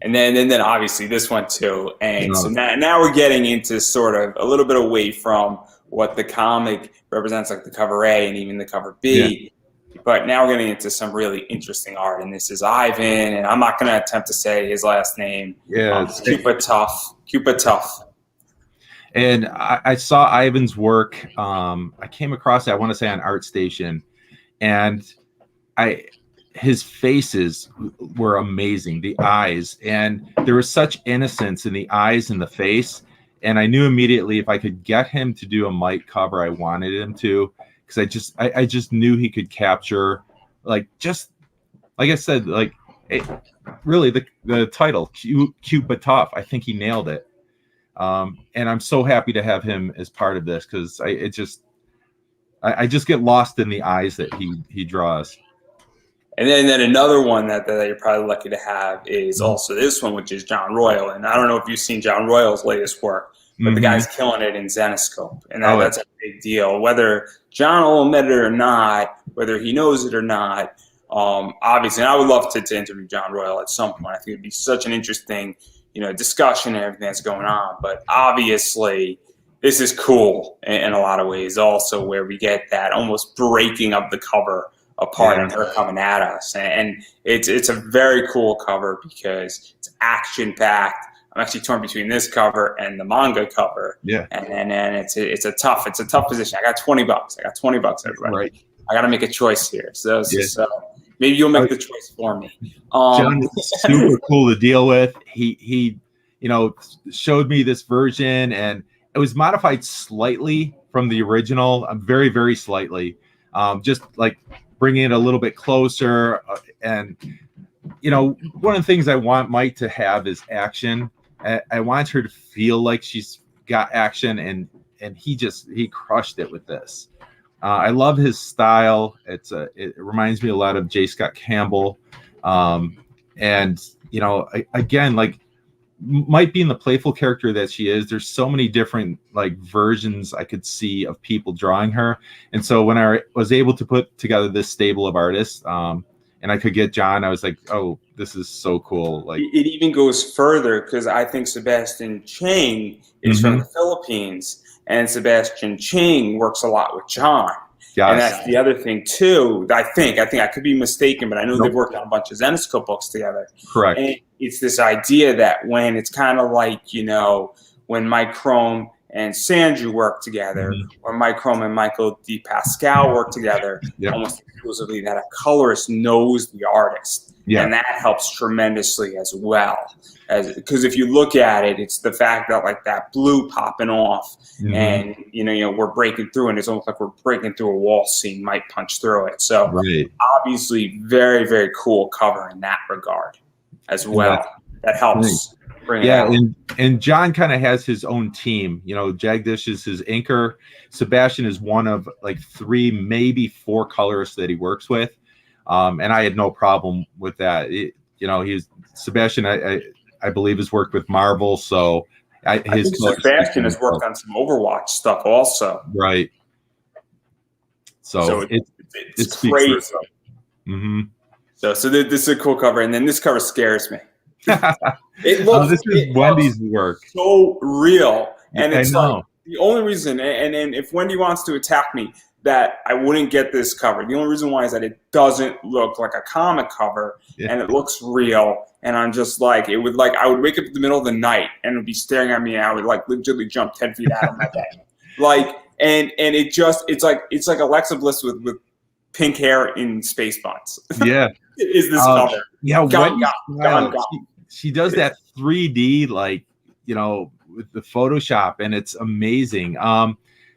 Speaker 1: And then obviously this one too. And so now we're getting into sort of a little bit away from what the comic represents, like the cover A and even the cover B. Yeah. But now we're getting into some really interesting art. And this is Ivan, and I'm not going to attempt to say his last name.
Speaker 2: Yeah,
Speaker 1: Cupa Tough.
Speaker 2: And I saw Ivan's work. I came across it, I want to say, on ArtStation, and his faces were amazing. The eyes, and there was such innocence in the eyes and the face. And I knew immediately if I could get him to do a Might cover, I wanted him to, because I just knew he could capture, just like I said, really the title, cute but tough. I think he nailed it. And I'm so happy to have him as part of this, because I just get lost in the eyes that he draws.
Speaker 1: And then another one that you're probably lucky to have is also this one, which is John Royal. And I don't know if you've seen John Royal's latest work, but the guy's killing it in Zenescope. And that's a big deal. Whether John will admit it or not, whether he knows it or not, obviously, and I would love to interview John Royal at some point. I think it'd be such an interesting discussion and everything that's going on. But obviously, this is cool in a lot of ways also, where we get that almost breaking of the cover apart and her coming at us. And it's a very cool cover because it's action-packed. I'm actually torn between this cover and the manga cover.
Speaker 2: Yeah.
Speaker 1: And it's a tough position. I got $20, everybody.
Speaker 2: Right.
Speaker 1: I got to make a choice here. So maybe you'll make the choice for me.
Speaker 2: John is super cool to deal with. He showed me this version, and it was modified slightly from the original. Very, very slightly. Just like bringing it a little bit closer. And, one of the things I want Mike to have is action. I want her to feel like she's got action, and he crushed it with this. I love his style. It reminds me a lot of J. Scott Campbell. And, again, Might being the playful character that she is, there's so many different versions I could see of people drawing her. And so when I was able to put together this stable of artists, and I could get John, I was like, oh, this is so cool.
Speaker 1: It even goes further, because I think Sebastian Chang is from the Philippines, and Sebastian Chang works a lot with John. Yes. And that's the other thing too. I think I could be mistaken, but I know they've worked on a bunch of Zenescope books together.
Speaker 2: Correct.
Speaker 1: And it's this idea that when it's kind of like, when Mike Crome and Sandru work together, or Mike Crome and Michael D. Pascal work together, almost exclusively, that a colorist knows the artist. Yeah. And that helps tremendously as well. Because if you look at it, it's the fact that that blue popping off, and we're breaking through, and it's almost like we're breaking through a wall scene, might punch through it. So obviously, very, very cool cover in that regard as well. That helps. Bring it out.
Speaker 2: And John kind of has his own team. Jagdish is his inker. Sebastian is one of 3, maybe 4 colorists that he works with. And I had no problem with that. He's Sebastian. I believe has worked with Marvel, so
Speaker 1: I think Sebastian has worked on some Overwatch stuff also.
Speaker 2: Right. So
Speaker 1: it's crazy. So this is a cool cover, and then this cover scares me.
Speaker 2: This is Wendy's work.
Speaker 1: So real. And
Speaker 2: I
Speaker 1: it's like
Speaker 2: know.
Speaker 1: the only reason, and if Wendy wants to attack me, that I wouldn't get this cover. The only reason why is that it doesn't look like a comic cover,
Speaker 2: Yeah.
Speaker 1: and it looks real. And I'm just like, I would wake up in the middle of the night and it would be staring at me, and I would like legitimately jump 10 feet out of my bed. Like, and it's like Alexa Bliss with pink hair in space buns.
Speaker 2: Yeah.
Speaker 1: Is this cover?
Speaker 2: Yeah,
Speaker 1: Gone.
Speaker 2: She does that 3D, like, with the Photoshop, and it's amazing.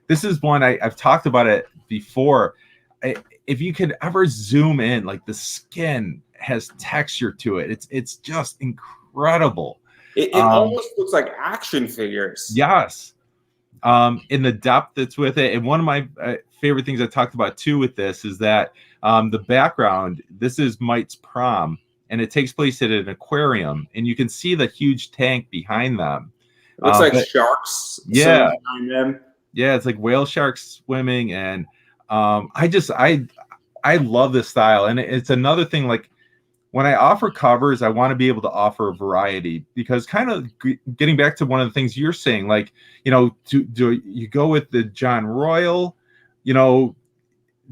Speaker 2: This is one I've talked about it before. If you could ever zoom in, like, the skin has texture to it. It's just incredible.
Speaker 1: It almost looks like action figures.
Speaker 2: Yes. In the depth that's with it. And one of my favorite things I talked about too with this is that the background, this is Mite's prom, and it takes place at an aquarium, and you can see the huge tank behind them.
Speaker 1: It looks like sharks.
Speaker 2: Yeah.
Speaker 1: Behind them.
Speaker 2: Yeah, it's like whale sharks swimming. And I love this style. And it's another thing, like, when I offer covers, I want to be able to offer a variety, because kind of getting back to one of the things you're saying, like, do you go with the John Royal,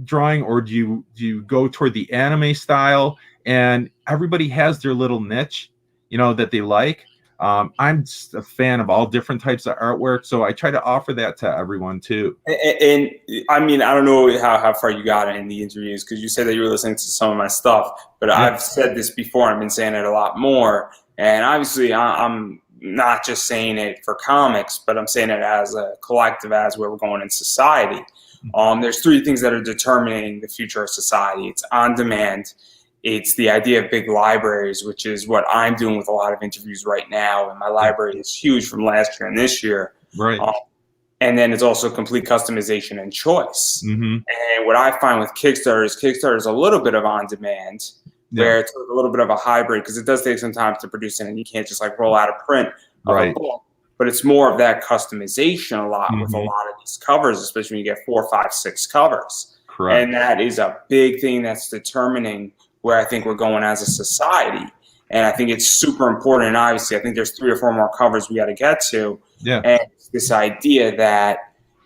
Speaker 2: drawing, or do you go toward the anime style? And everybody has their little niche, that they like. I'm just a fan of all different types of artwork, so I try to offer that to everyone too.
Speaker 1: And I mean, I don't know how far you got in the interviews, because you said that you were listening to some of my stuff, but yeah. I've said this before. I've been saying it a lot more, and obviously I'm not just saying it for comics, but I'm saying it as a collective, as where we're going in society. There's three things that are determining the future of society. It's on demand. It's the idea of big libraries, which is what I'm doing with a lot of interviews right now. And my library is huge from last year and this year.
Speaker 2: Right.
Speaker 1: And then it's also complete customization and choice.
Speaker 2: Mm-hmm.
Speaker 1: And what I find with Kickstarter is a little bit of on demand, where it's a little bit of a hybrid, because it does take some time to produce it, and you can't just like roll out a print of a book. But it's more of that customization a lot with a lot of these covers, especially when you get 4, 5, 6 covers.
Speaker 2: Correct.
Speaker 1: And that is a big thing that's determining where I think we're going as a society. And I think it's super important. And obviously, I think there's 3 or 4 more covers we got to get to.
Speaker 2: Yeah.
Speaker 1: And it's this idea that,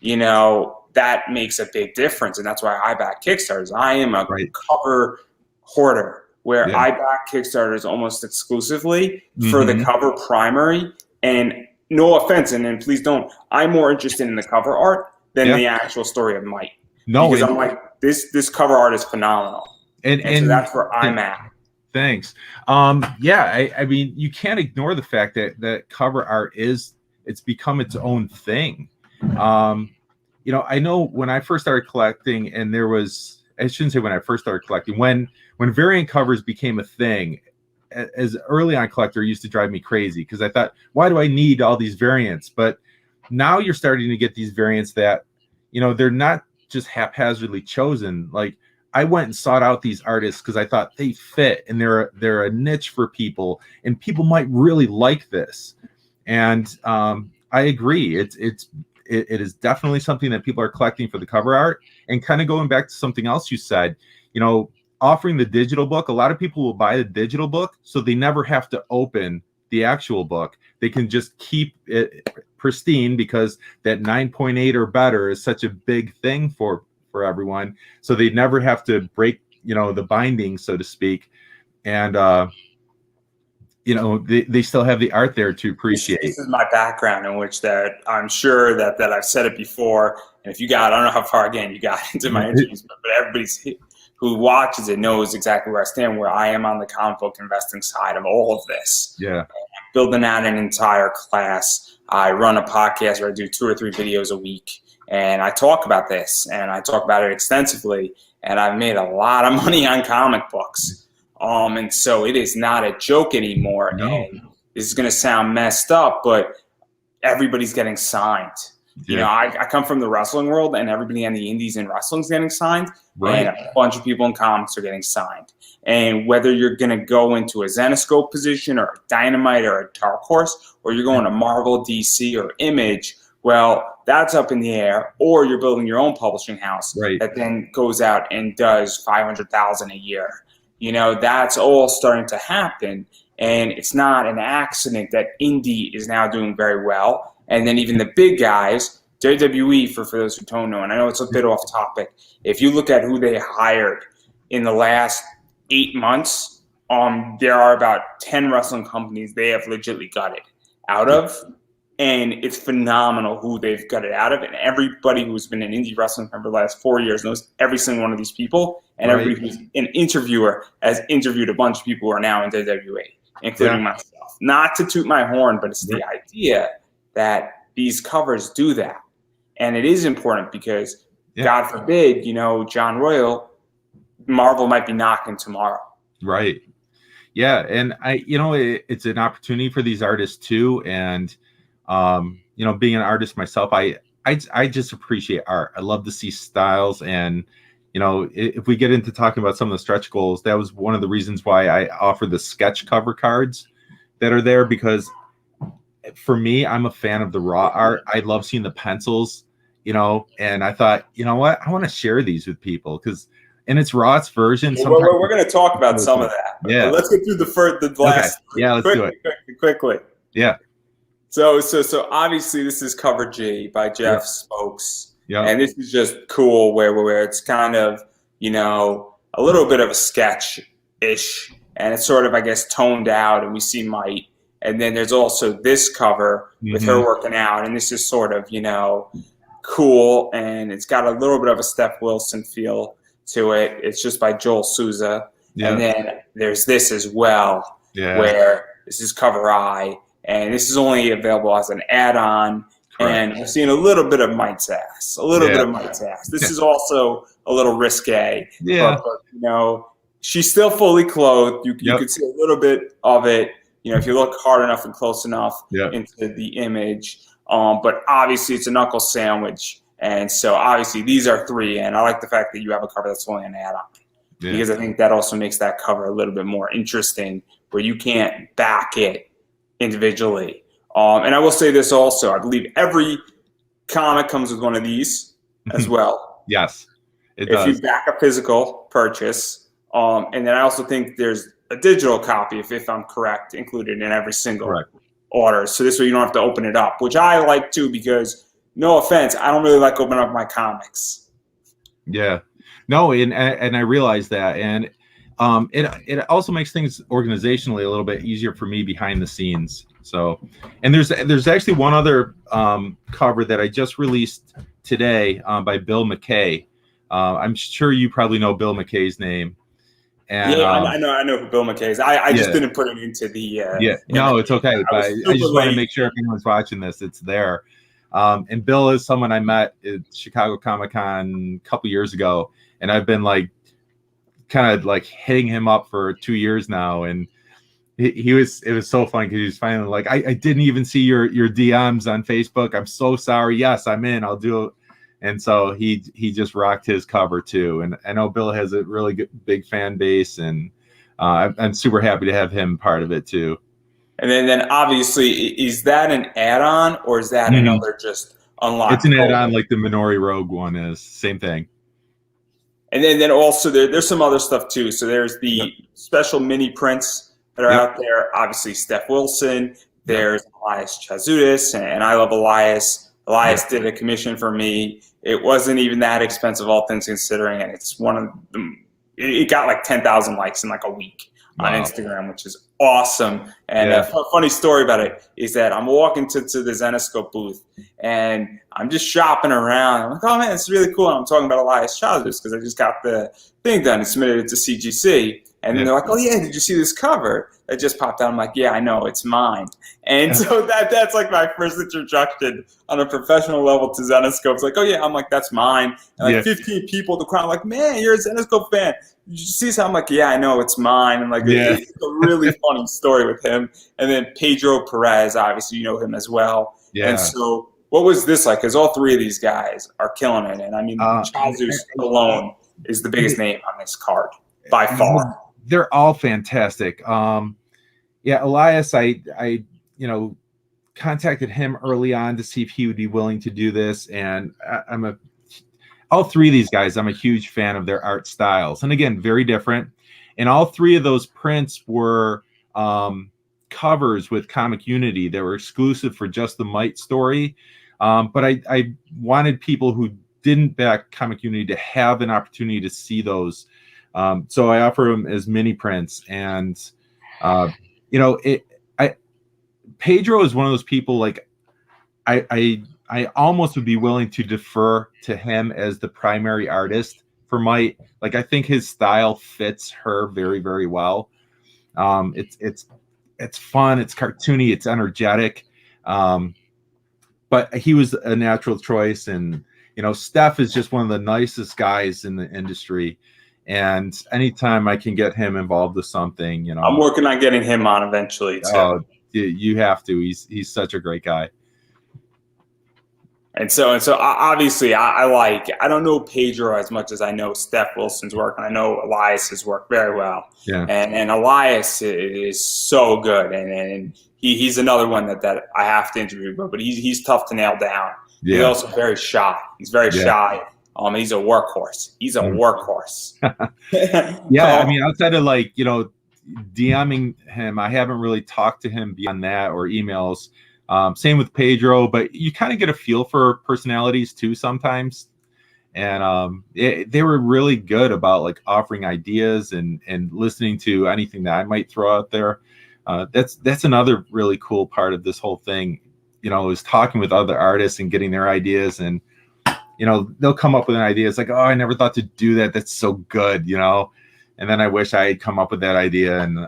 Speaker 1: that makes a big difference. And that's why I back Kickstarters. I am a cover hoarder, where I back Kickstarters almost exclusively for the cover primary. And no offense, and please don't, I'm more interested in the cover art than the actual story of Mite. No, because I'm like, this cover art is phenomenal. And so that's where I'm at.
Speaker 2: Thanks. I mean, you can't ignore the fact that cover art it's become its own thing. I know when I first started collecting, and I shouldn't say when I first started collecting, when variant covers became a thing, as early on collector, used to drive me crazy, because I thought, why do I need all these variants? But now you're starting to get these variants that, they're not just haphazardly chosen. Like, I went and sought out these artists because I thought they fit, and they're a niche for people, and people might really like this. And I agree. It is definitely something that people are collecting for the cover art. And kind of going back to something else you said, offering the digital book, a lot of people will buy the digital book, so they never have to open the actual book. They can just keep it pristine, because that 9.8 or better is such a big thing for everyone. So they never have to break, the binding, so to speak. And, they still have the art there to appreciate.
Speaker 1: This is my background, in which that I'm sure that I've said it before. And if I don't know how far, again, you got into my interviews, but everybody's who watches it knows exactly where I stand, where I am on the comic book investing side of all of this.
Speaker 2: Yeah.
Speaker 1: I'm building out an entire class. I run a podcast where I do 2 or 3 videos a week, and I talk about this, and I talk about it extensively, and I've made a lot of money on comic books. And so it is not a joke anymore.
Speaker 2: No.
Speaker 1: And this is going to sound messed up, but everybody's getting signed.
Speaker 2: Yeah.
Speaker 1: I come from the wrestling world, and everybody on the indies and wrestling is getting signed.
Speaker 2: Right.
Speaker 1: And a bunch of people in comics are getting signed. And whether you're going to go into a Zenescope position, or a Dynamite, or a Dark Horse, or you're going to Marvel, DC, or Image, well, that's up in the air. Or you're building your own publishing house that then goes out and does $500,000 a year. That's all starting to happen. And it's not an accident that indie is now doing very well. And then even the big guys, WWE, for those who don't know, and I know it's a bit off topic, if you look at who they hired in the last 8 months, there are about 10 wrestling companies they have legitimately gutted out of. And it's phenomenal who they've got it out of. And everybody who's been an indie wrestling fan for the last 4 years knows every single one of these people. And everybody who's an interviewer has interviewed a bunch of people who are now in WWE, including myself. Not to toot my horn, but it's the idea that these covers do that. And it is important because, God forbid, John Royal, Marvel might be knocking tomorrow.
Speaker 2: Right. Yeah. And it's an opportunity for these artists too. And, being an artist myself, I just appreciate art. I love to see styles. And, if we get into talking about some of the stretch goals, that was one of the reasons why I offer the sketch cover cards that are there, because for me, I'm a fan of the raw art. I love seeing the pencils, and I thought, you know what, I want to share these with people because in its rawest version.
Speaker 1: We're going to talk about some of that. But let's get through the last.
Speaker 2: Okay. Yeah, let's do it
Speaker 1: quickly.
Speaker 2: Yeah.
Speaker 1: So obviously this is cover G by Jeff Spokes.
Speaker 2: Yeah.
Speaker 1: And this is just cool where it's kind of, a little bit of a sketch-ish. And it's sort of, I guess, toned out, and we see Might. And then there's also this cover with her working out. And this is sort of, cool. And it's got a little bit of a Steph Wilson feel to it. It's just by Joel Souza. Yeah. And then there's this as well, where this is cover I. And this is only available as an add-on. Correct. And we're seeing a little bit of Might's ass. This is also a little risque.
Speaker 2: Yeah.
Speaker 1: But she's still fully clothed. You can see a little bit of it, if you look hard enough and close enough into the image. But obviously it's a knuckle sandwich. And so obviously these are 3. And I like the fact that you have a cover that's only an add-on. Yeah. Because I think that also makes that cover a little bit more interesting, where you can't back it individually. And I will say this also, I believe every comic comes with one of these as well.
Speaker 2: Yes,
Speaker 1: it does. If you back a physical purchase. And then I also think there's a digital copy, if I'm correct, included in every single order. So this way you don't have to open it up, which I like too, because no offense, I don't really like opening up my comics.
Speaker 2: Yeah. No, and I realize that. And it also makes things organizationally a little bit easier for me behind the scenes. So, and there's actually one other cover that I just released today by Bill McKay. I'm sure you probably know Bill McKay's name. And,
Speaker 1: I know who Bill McKay is. I just didn't put it into the.
Speaker 2: No, it's okay. But I just want to make sure if anyone's watching this, it's there. And Bill is someone I met at Chicago Comic-Con a couple years ago, and I've been kind of hitting him up for 2 years now, and it was so fun because he was finally like, I didn't even see your DMs on Facebook. I'm so sorry. Yes, I'm in. I'll do it. And so he just rocked his cover too. And I know Bill has a really good, big fan base, and I'm super happy to have him part of it too.
Speaker 1: And then obviously, is that an add-on or is that another just unlocked?
Speaker 2: It's an add-on like the Minori Rogue one is. Same thing.
Speaker 1: And then also there's some other stuff too. So there's the special mini prints that are out there. Obviously, Steph Wilson. There's Elias Chazudis, and I love Elias. Elias did a commission for me. It wasn't even that expensive, all things considering, and it's one of them. It got 10,000 likes in a week on Instagram, which is awesome. And a funny story about it is that I'm walking to the Zenescope booth, and I'm just shopping around. I'm like, oh man, it's really cool. And I'm talking about Elias Chazudis because I just got the thing done and submitted it to CGC. And then they're like, oh, yeah, did you see this cover that just popped out? I'm like, yeah, I know, it's mine. And so that's my first introduction on a professional level to Zenescope. It's like, oh, yeah, I'm like, that's mine. And 15 people in the crowd, like, man, you're a Zenescope fan. Did you see something? I'm like, yeah, I know, it's mine. And it's a really funny story with him. And then Pedro Perez, obviously, you know him as well. Yeah. And so what was this like? Because all 3 of these guys are killing it. And I mean, Chazuz alone is the biggest name on this card by far.
Speaker 2: They're all fantastic. Elias, I contacted him early on to see if he would be willing to do this, and all 3 of these guys, I'm a huge fan of their art styles, and again, very different. And all 3 of those prints were covers with Comic Unity that were exclusive for just the Might story. But I wanted people who didn't back Comic Unity to have an opportunity to see those. So I offer them as mini prints, and Pedro is one of those people, like, I almost would be willing to defer to him as the primary artist for Might. Like, I think his style fits her very, very well. It's fun, it's cartoony, it's energetic. But he was a natural choice, and Steph is just one of the nicest guys in the industry. And anytime I can get him involved with something,
Speaker 1: I'm working on getting him on eventually too.
Speaker 2: You have to. He's such a great guy.
Speaker 1: And so obviously I don't know Pedro as much as I know Steph Wilson's work, and I know Elias's work very well.
Speaker 2: Yeah.
Speaker 1: And Elias is so good, and he's another one that I have to interview, but he's tough to nail down. Yeah. He's also very shy. He's very shy. He's a workhorse. He's a workhorse.
Speaker 2: Yeah, I mean, outside of DMing him, I haven't really talked to him beyond that, or emails. Same with Pedro, but you kind of get a feel for personalities too sometimes. And they were really good about offering ideas and listening to anything that I might throw out there. That's another really cool part of this whole thing, is talking with other artists and getting their ideas. And they'll come up with an idea. It's like, oh, I never thought to do that. That's so good, and then I wish I had come up with that idea. And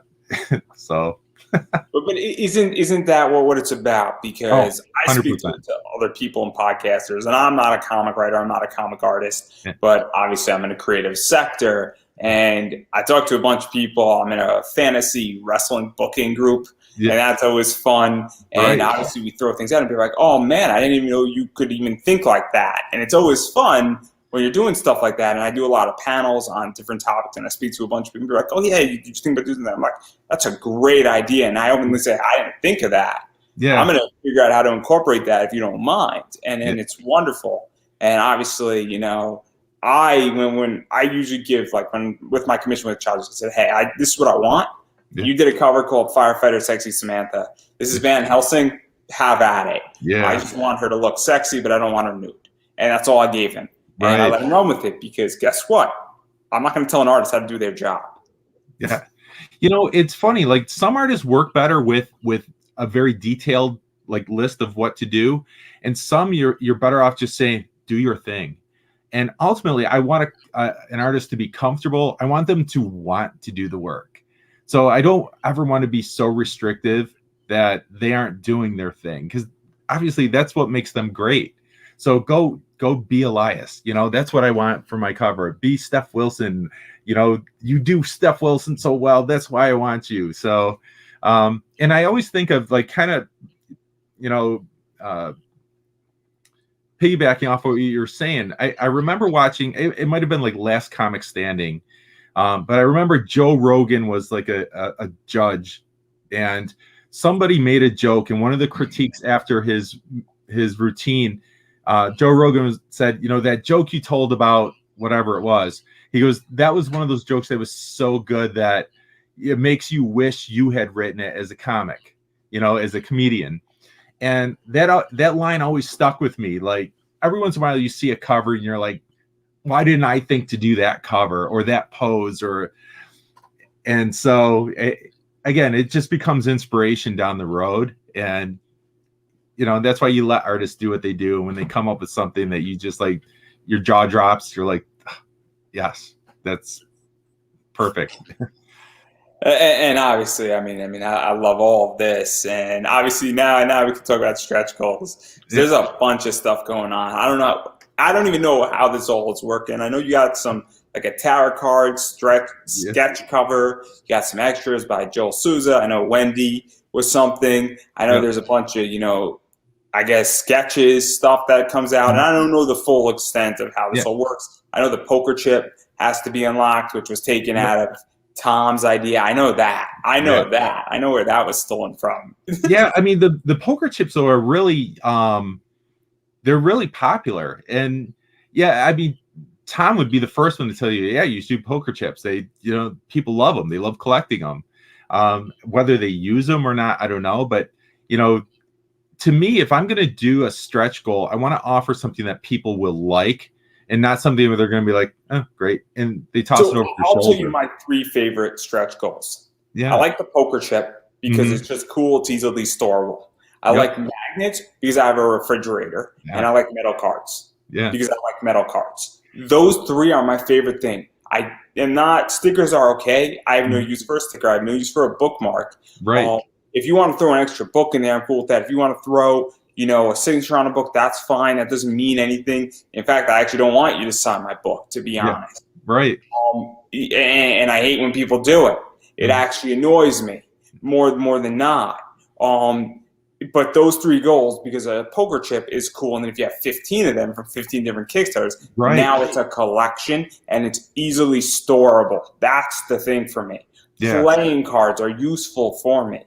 Speaker 2: so.
Speaker 1: But isn't that what it's about? Because I speak to other people and podcasters, and I'm not a comic writer, I'm not a comic artist, but obviously I'm in a creative sector. And I talk to a bunch of people. I'm in a fantasy wrestling booking group, and that's always fun. And obviously we throw things out and be like, oh man, I didn't even know you could even think like that. And it's always fun when you're doing stuff like that. And I do a lot of panels on different topics, and I speak to a bunch of people, and they're like, oh yeah, you just think about doing that. I'm like, that's a great idea. And I openly say, I didn't think of that. Yeah. I'm going to figure out how to incorporate that if you don't mind. And it's wonderful. And obviously, when I usually give, with my commission with Charles, I said, hey, this is what I want. Yeah. You did a cover called Firefighter Sexy Samantha. This is Van Helsing. Have at it. Yeah. I just want her to look sexy, but I don't want her nude. And that's all I gave him. And I let him run with it, because guess what? I'm not going to tell an artist how to do their job.
Speaker 2: Yeah. It's funny. Some artists work better with a very detailed list of what to do. And some you're better off just saying, do your thing. And ultimately, I want an artist to be comfortable. I want them to want to do the work. So I don't ever want to be so restrictive that they aren't doing their thing, because obviously that's what makes them great. So go be Elias. That's what I want for my cover. Be Steph Wilson. You do Steph Wilson so well. That's why I want you. So, and I always think of piggybacking off what you're saying. I remember watching, it might've been Last Comic Standing. But I remember Joe Rogan was a judge, and somebody made a joke, and one of the critiques after his routine, Joe Rogan said, that joke you told about whatever it was, he goes, that was one of those jokes that was so good that it makes you wish you had written it as a comic, as a comedian. And that line always stuck with me. Every once in a while you see a cover and you're like, why didn't I think to do that cover or that pose? And so again, it just becomes inspiration down the road. And that's why you let artists do what they do. And when they come up with something that you just your jaw drops, you're like, yes, that's perfect.
Speaker 1: And obviously, I love all of this. And obviously now we can talk about stretch goals. There's a bunch of stuff going on. I don't know. I don't even know how this all is working. I know you got some a tarot card sketch cover. You got some extras by Joel Souza. I know Wendy was something. I know there's a bunch of, sketches, stuff that comes out. And I don't know the full extent of how this all works. I know the poker chip has to be unlocked, which was taken out of Tom's idea. I know that. I know where that was stolen from.
Speaker 2: Yeah, the poker chips though are really they're really popular. And Tom would be the first one to tell you, you should do poker chips. They, people love them. They love collecting them. Whether they use them or not, I don't know. But, you know, to me, if I'm going to do a stretch goal, I want to offer something that people will like and not something where they're going to be like, oh, great. And they toss it over their
Speaker 1: I'll tell you
Speaker 2: shoulder.
Speaker 1: my 3 favorite stretch goals.
Speaker 2: Yeah.
Speaker 1: I like the poker chip because it's just cool. It's easily storable. I like magnets because I have a refrigerator, and I like metal cards because I like metal cards. Those 3 are my favorite thing. I am not stickers are okay. I have no use for a sticker. I have no use for a bookmark.
Speaker 2: Right.
Speaker 1: If you want to throw an extra book in there, I'm cool with that. If you want to throw, you know, a signature on a book, that's fine. That doesn't mean anything. In fact, I actually don't want you to sign my book, to be honest.
Speaker 2: Right.
Speaker 1: And I hate when people do it. It actually annoys me more than not. But those 3 goals, because a poker chip is cool, and then if you have 15 of them from 15 different Kickstarters, now it's a collection and it's easily storable. That's the thing for me. Yeah. Playing cards are useful for me.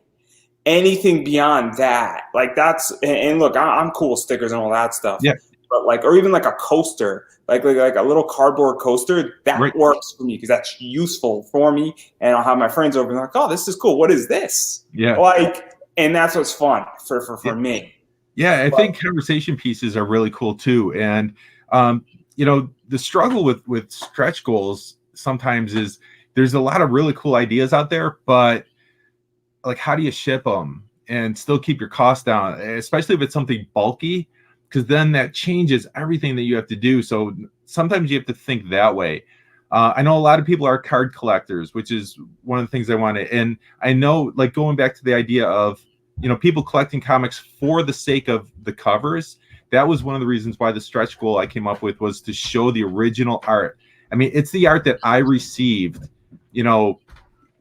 Speaker 1: Anything beyond that, like that's, and look, I'm cool with stickers and all that stuff. Yeah. But like, or even like a coaster, like a little cardboard coaster, that works for me because that's useful for me. And I'll have my friends over and like, oh, this is cool. What is this? Yeah. Like, and that's what's fun for me.
Speaker 2: Yeah, I think conversation pieces are really cool too. And you know, the struggle with stretch goals sometimes is there's a lot of really cool ideas out there, but like, how do you ship them and still keep your costs down, especially if it's something bulky, because then that changes everything that you have to do. So sometimes you have to think that way. I know a lot of people are card collectors, which is one of the things I wanted. And I know, like, going back to the idea of, you know, people collecting comics for the sake of the covers. That was one of the reasons why the stretch goal I came up with was to show the original art. I mean, it's the art that I received, you know,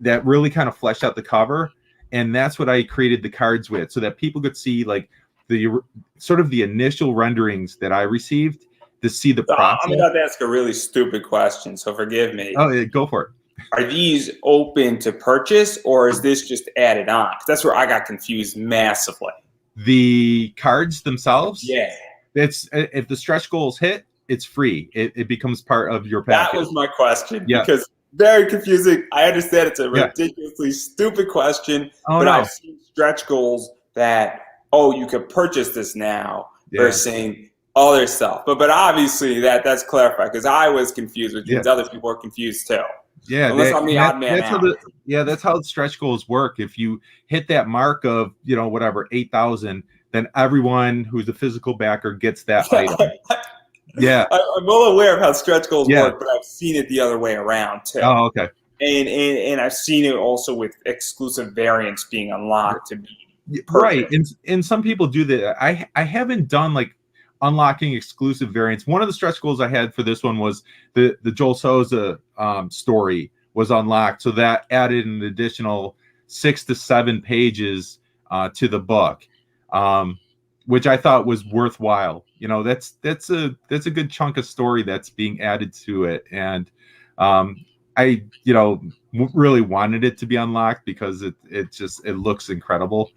Speaker 2: that really kind of fleshed out the cover. And that's what I created the cards with, so that people could see like the sort of the initial renderings that I received, to see the process.
Speaker 1: I'm about to ask a really stupid question, so forgive me.
Speaker 2: Oh, yeah, go for it.
Speaker 1: Are these open to purchase, or is this just added on? Because that's where I got confused massively.
Speaker 2: The cards themselves?
Speaker 1: Yeah.
Speaker 2: It's, if the stretch goals hit, it's free. It becomes part of your package.
Speaker 1: That was my question. Yeah. Because very confusing. I understand it's a ridiculously stupid question, but I've seen stretch goals that, you could purchase this now versus saying other stuff. But obviously that's clarified, because I was confused with things. Other people are confused too.
Speaker 2: Yeah,
Speaker 1: unless I'm the odd man out.
Speaker 2: That's how the stretch goals work. If you hit that mark of, you know, whatever, 8,000, then everyone who's a physical backer gets that item. Yeah,
Speaker 1: I'm well aware of how stretch goals work, but I've seen it the other way around too.
Speaker 2: Oh, okay.
Speaker 1: And I've seen it also with exclusive variants being unlocked to be
Speaker 2: right. And some people do that. I haven't done like unlocking exclusive variants. One of the stretch goals I had for this one was the Joel Souza story was unlocked, so that added an additional 6 to 7 pages to the book, which I thought was worthwhile. You know, that's a good chunk of story that's being added to it, and I, you know, really wanted it to be unlocked because it looks incredible.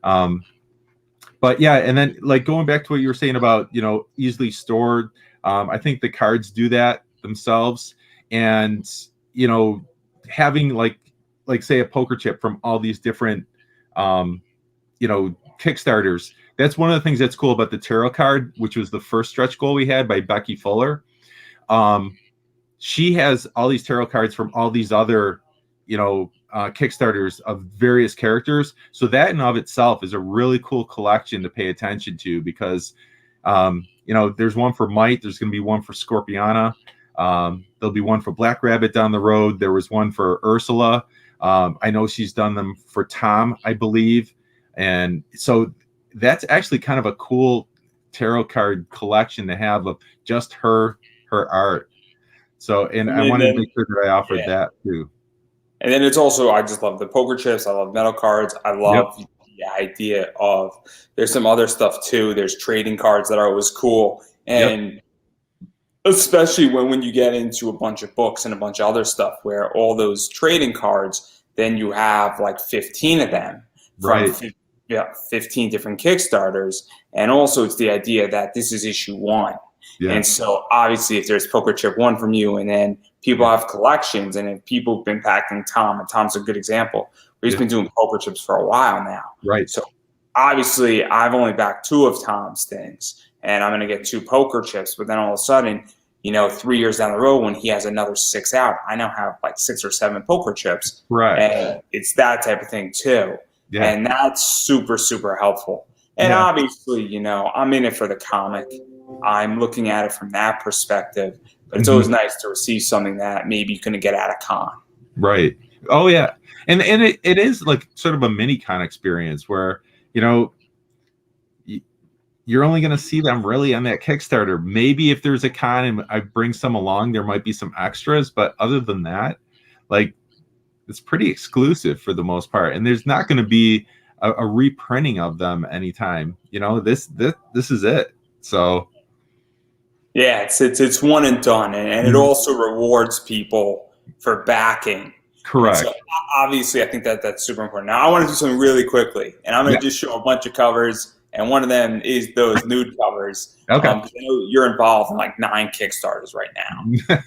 Speaker 2: But yeah, and then like going back to what you were saying about, you know, easily stored, I think the cards do that themselves, and you know, having like say a poker chip from all these different you know, Kickstarters. That's one of the things that's cool about the tarot card, which was the first stretch goal we had by Becky Fuller. She has all these tarot cards from all these other, you know, Kickstarters of various characters. So that in of itself is a really cool collection to pay attention to, because, you know, there's one for Might. There's going to be one for Scorpiana. There'll be one for Black Rabbit down the road. There was one for Ursula. I know she's done them for Tom, I believe. And so that's actually kind of a cool tarot card collection to have of just her art. So, and I wanted to make sure that I offered that too.
Speaker 1: And then it's also, I just love the poker chips. I love metal cards. I love the idea of, there's some other stuff too. There's trading cards that are always cool. And especially when you get into a bunch of books and a bunch of other stuff where all those trading cards, then you have like 15 of them. From 15 different Kickstarters. And also it's the idea that this is issue 1. Yeah. And so obviously if there's poker chip 1 from you, and then people have collections, and if people have been backing Tom, and Tom's a good example. He's been doing poker chips for a while now.
Speaker 2: Right.
Speaker 1: So obviously I've only backed 2 of Tom's things, and I'm going to get 2 poker chips. But then all of a sudden, 3 years down the road, when he has another 6 out, I now have like 6 or 7 poker chips.
Speaker 2: Right.
Speaker 1: And it's that type of thing too.
Speaker 2: Yeah.
Speaker 1: And that's super, super helpful. And obviously, I'm in it for the comic. I'm looking at it from that perspective. But it's always nice to receive something that maybe you couldn't get at a con.
Speaker 2: Right. Oh, yeah. And it is like sort of a mini con experience where, you're only going to see them really on that Kickstarter. Maybe if there's a con and I bring some along, there might be some extras. But other than that, like, it's pretty exclusive for the most part. And there's not going to be a reprinting of them anytime. This is it. So.
Speaker 1: Yeah, it's one and done. And it also rewards people for backing.
Speaker 2: Correct.
Speaker 1: So obviously, I think that's super important. Now, I want to do something really quickly, and I'm going to just show a bunch of covers, and one of them is those nude covers.
Speaker 2: Okay.
Speaker 1: I know you're involved in like 9 Kickstarters right now,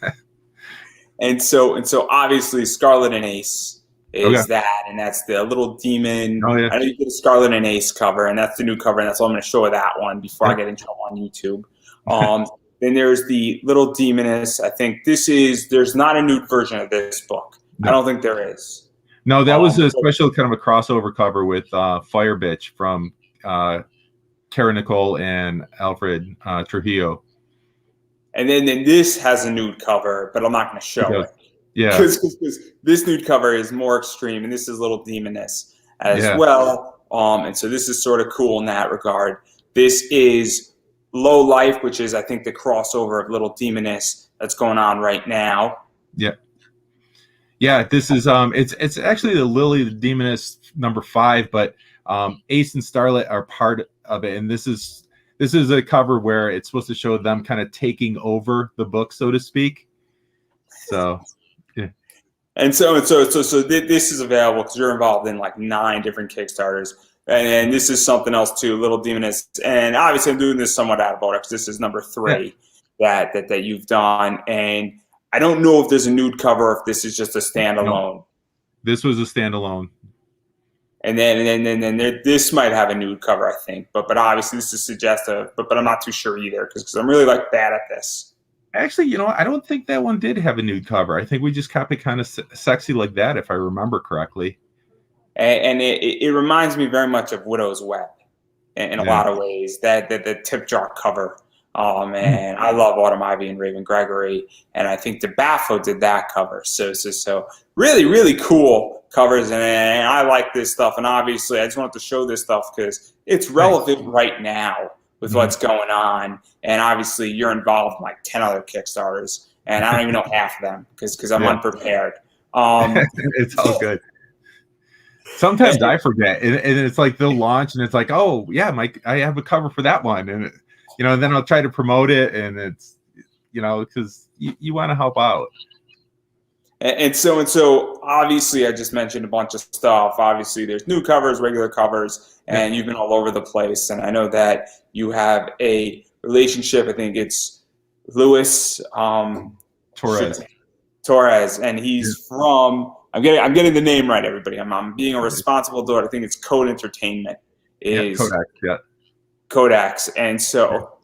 Speaker 1: and so obviously, Scarlet and Ace is that, and that's the little demon.
Speaker 2: Oh, yeah.
Speaker 1: I know you did a Scarlet and Ace cover, and that's the new cover, and that's all I'm going to show that one before I get in trouble on YouTube. Then there's the little demoness. I think there's not a nude version of this book. No. I don't think there is.
Speaker 2: No, that was a special kind of a crossover cover with Fire Bitch from Kara Nicole and Alfred Trujillo.
Speaker 1: And then this has a nude cover, but I'm not going to show it.
Speaker 2: Yeah.
Speaker 1: Because this nude cover is more extreme, and this is Little Demoness as well. And so this is sort of cool in that regard. This is Low Life, which is, I think, the crossover of Little Demoness that's going on right now.
Speaker 2: Yeah. Yeah, this is it's actually the Lily the Demoness number 5, but Ace and Starlet are part of it, and this is a cover where it's supposed to show them kind of taking over the book, so to speak. So, yeah.
Speaker 1: And so this is available because you're involved in like 9 different Kickstarters, and this is something else too, Little Demoness. And obviously, I'm doing this somewhat out of order because this is number 3 that you've done, and I don't know if there's a nude cover or if this is just a standalone.
Speaker 2: No, this was a standalone.
Speaker 1: And then this might have a nude cover, I think. But obviously this is suggestive. But I'm not too sure either because I'm really like bad at this.
Speaker 2: Actually, I don't think that one did have a nude cover. I think we just kept it kind of sexy like that, if I remember correctly.
Speaker 1: And it reminds me very much of Widow's Web in a lot of ways. That the tip jar cover. Oh man, I love Autumn Ivy and Raven Gregory, and I think DeBaffo did that cover. So really, really cool covers, and I like this stuff. And obviously, I just wanted to show this stuff because it's relevant right now with what's going on. And obviously, you're involved in like 10 other Kickstarters, and I don't even know half of them because I'm unprepared.
Speaker 2: It's all good. Sometimes I forget, and it's like they'll launch, and it's like, oh yeah, Mike, I have a cover for that one, and then I'll try to promote it, and it's, because you want to help out.
Speaker 1: And so obviously I just mentioned a bunch of stuff. Obviously there's new covers, regular covers, and you've been all over the place. And I know that you have a relationship. I think it's Luis Torres, and he's from. I'm getting the name right, everybody. I'm being a responsible adult. I think it's Code Entertainment. Kodaks, and so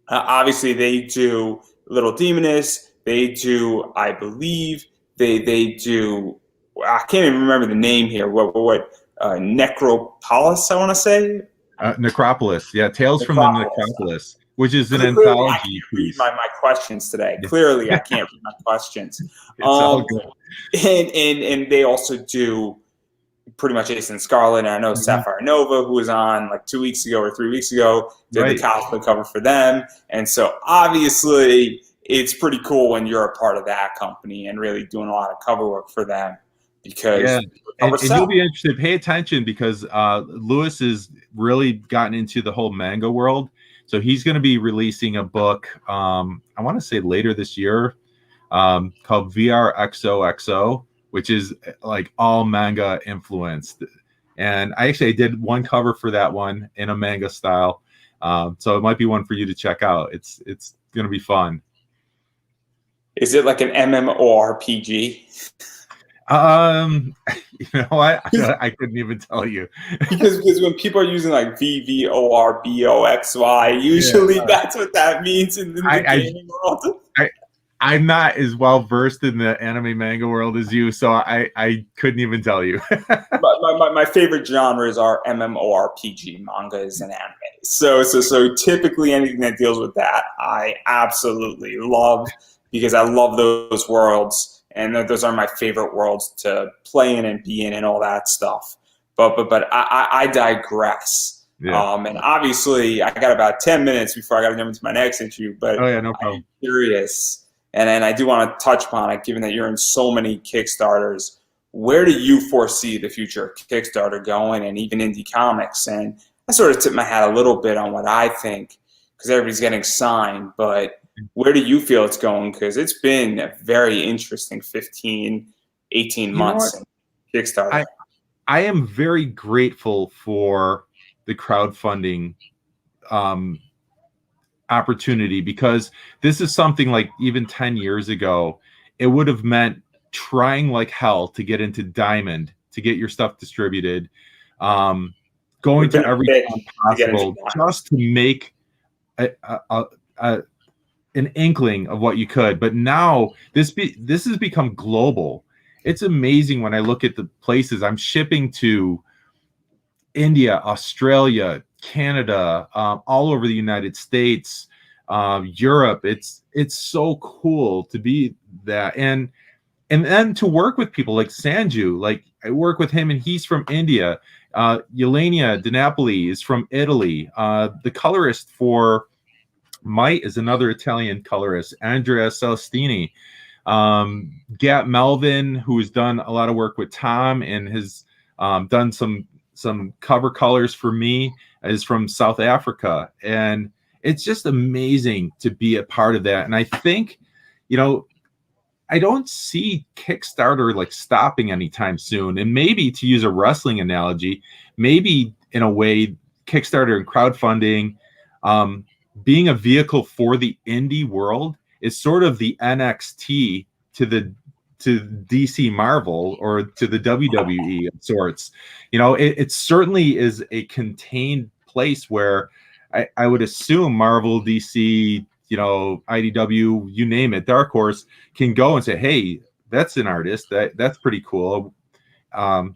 Speaker 1: obviously they do Little Demoness. They do, I believe, they do. I can't even remember the name here. What Necropolis? I want to say
Speaker 2: Necropolis. Yeah, Tales from the Necropolis, which is an anthology.
Speaker 1: I can't read my questions today. Clearly, I can't read my questions.
Speaker 2: It's all good.
Speaker 1: And they also do pretty much Ace and Scarlet, and I know Sapphire Nova, who was on like 2 weeks ago or 3 weeks ago, did the cosplay cover for them. And so obviously it's pretty cool when you're a part of that company and really doing a lot of cover work for them because
Speaker 2: and you'll be interested. Pay attention because Lewis has really gotten into the whole manga world. So he's going to be releasing a book, I want to say later this year, called VRXOXO, which is like all manga influenced. And I did one cover for that one in a manga style. So it might be one for you to check out. It's going to be fun.
Speaker 1: Is it like an MMORPG?
Speaker 2: I couldn't even tell you.
Speaker 1: because when people are using like VVORBOXY, usually that's what that means in the gaming world.
Speaker 2: I'm not as well versed in the anime manga world as you, so I couldn't even tell you.
Speaker 1: my favorite genres are MMORPG, mangas, and anime. So typically anything that deals with that, I absolutely love, because I love those worlds, and those are my favorite worlds to play in and be in and all that stuff. But I digress.
Speaker 2: Yeah.
Speaker 1: And obviously, I got about 10 minutes before I got to jump into my next issue. But
Speaker 2: oh yeah, no problem.
Speaker 1: I'm curious. And I do want to touch upon it, given that you're in so many Kickstarters. Where do you foresee the future of Kickstarter going, and even indie comics? And I sort of tip my hat a little bit on what I think, because everybody's getting signed. But where do you feel it's going? Because it's been a very interesting 15, 18 months in Kickstarter.
Speaker 2: I am very grateful for the crowdfunding opportunity, because this is something like even 10 years ago, it would have meant trying like hell to get into Diamond, to get your stuff distributed, going to every possible just to make an inkling of what you could. But now this has become global. It's amazing when I look at the places I'm shipping to: India, Australia, Canada, all over the United States, Europe. It's so cool to be that, and then to work with people like Sanju. Like, I work with him, and he's from India. Yelenia Di Napoli is from Italy. The colorist for Might is another Italian colorist, Andrea Celestini. Gat Melvin, who has done a lot of work with Tom and has done some cover colors for me, is from South Africa. And it's just amazing to be a part of that. And I think, I don't see Kickstarter like stopping anytime soon. And maybe, to use a wrestling analogy, maybe in a way, Kickstarter and crowdfunding, being a vehicle for the indie world, is sort of the NXT to DC Marvel, or to the WWE of sorts. It certainly is a contained place where I would assume Marvel, DC, IDW, you name it, Dark Horse, can go and say, hey, that's an artist, that's pretty cool.
Speaker 1: And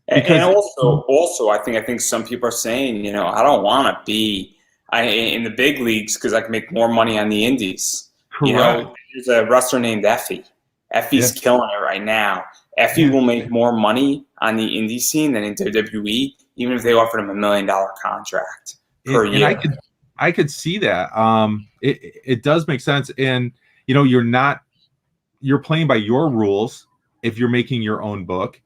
Speaker 1: also, I think some people are saying, I don't want to be in the big leagues because I can make more money on the indies.
Speaker 2: Correct.
Speaker 1: There's a wrestler named Effie. Effie's killing it right now. Effie will make more money on the indie scene than in WWE, even if they offered him $1 million contract per year.
Speaker 2: And I could see that. It does make sense. And you're playing by your rules if you're making your own book.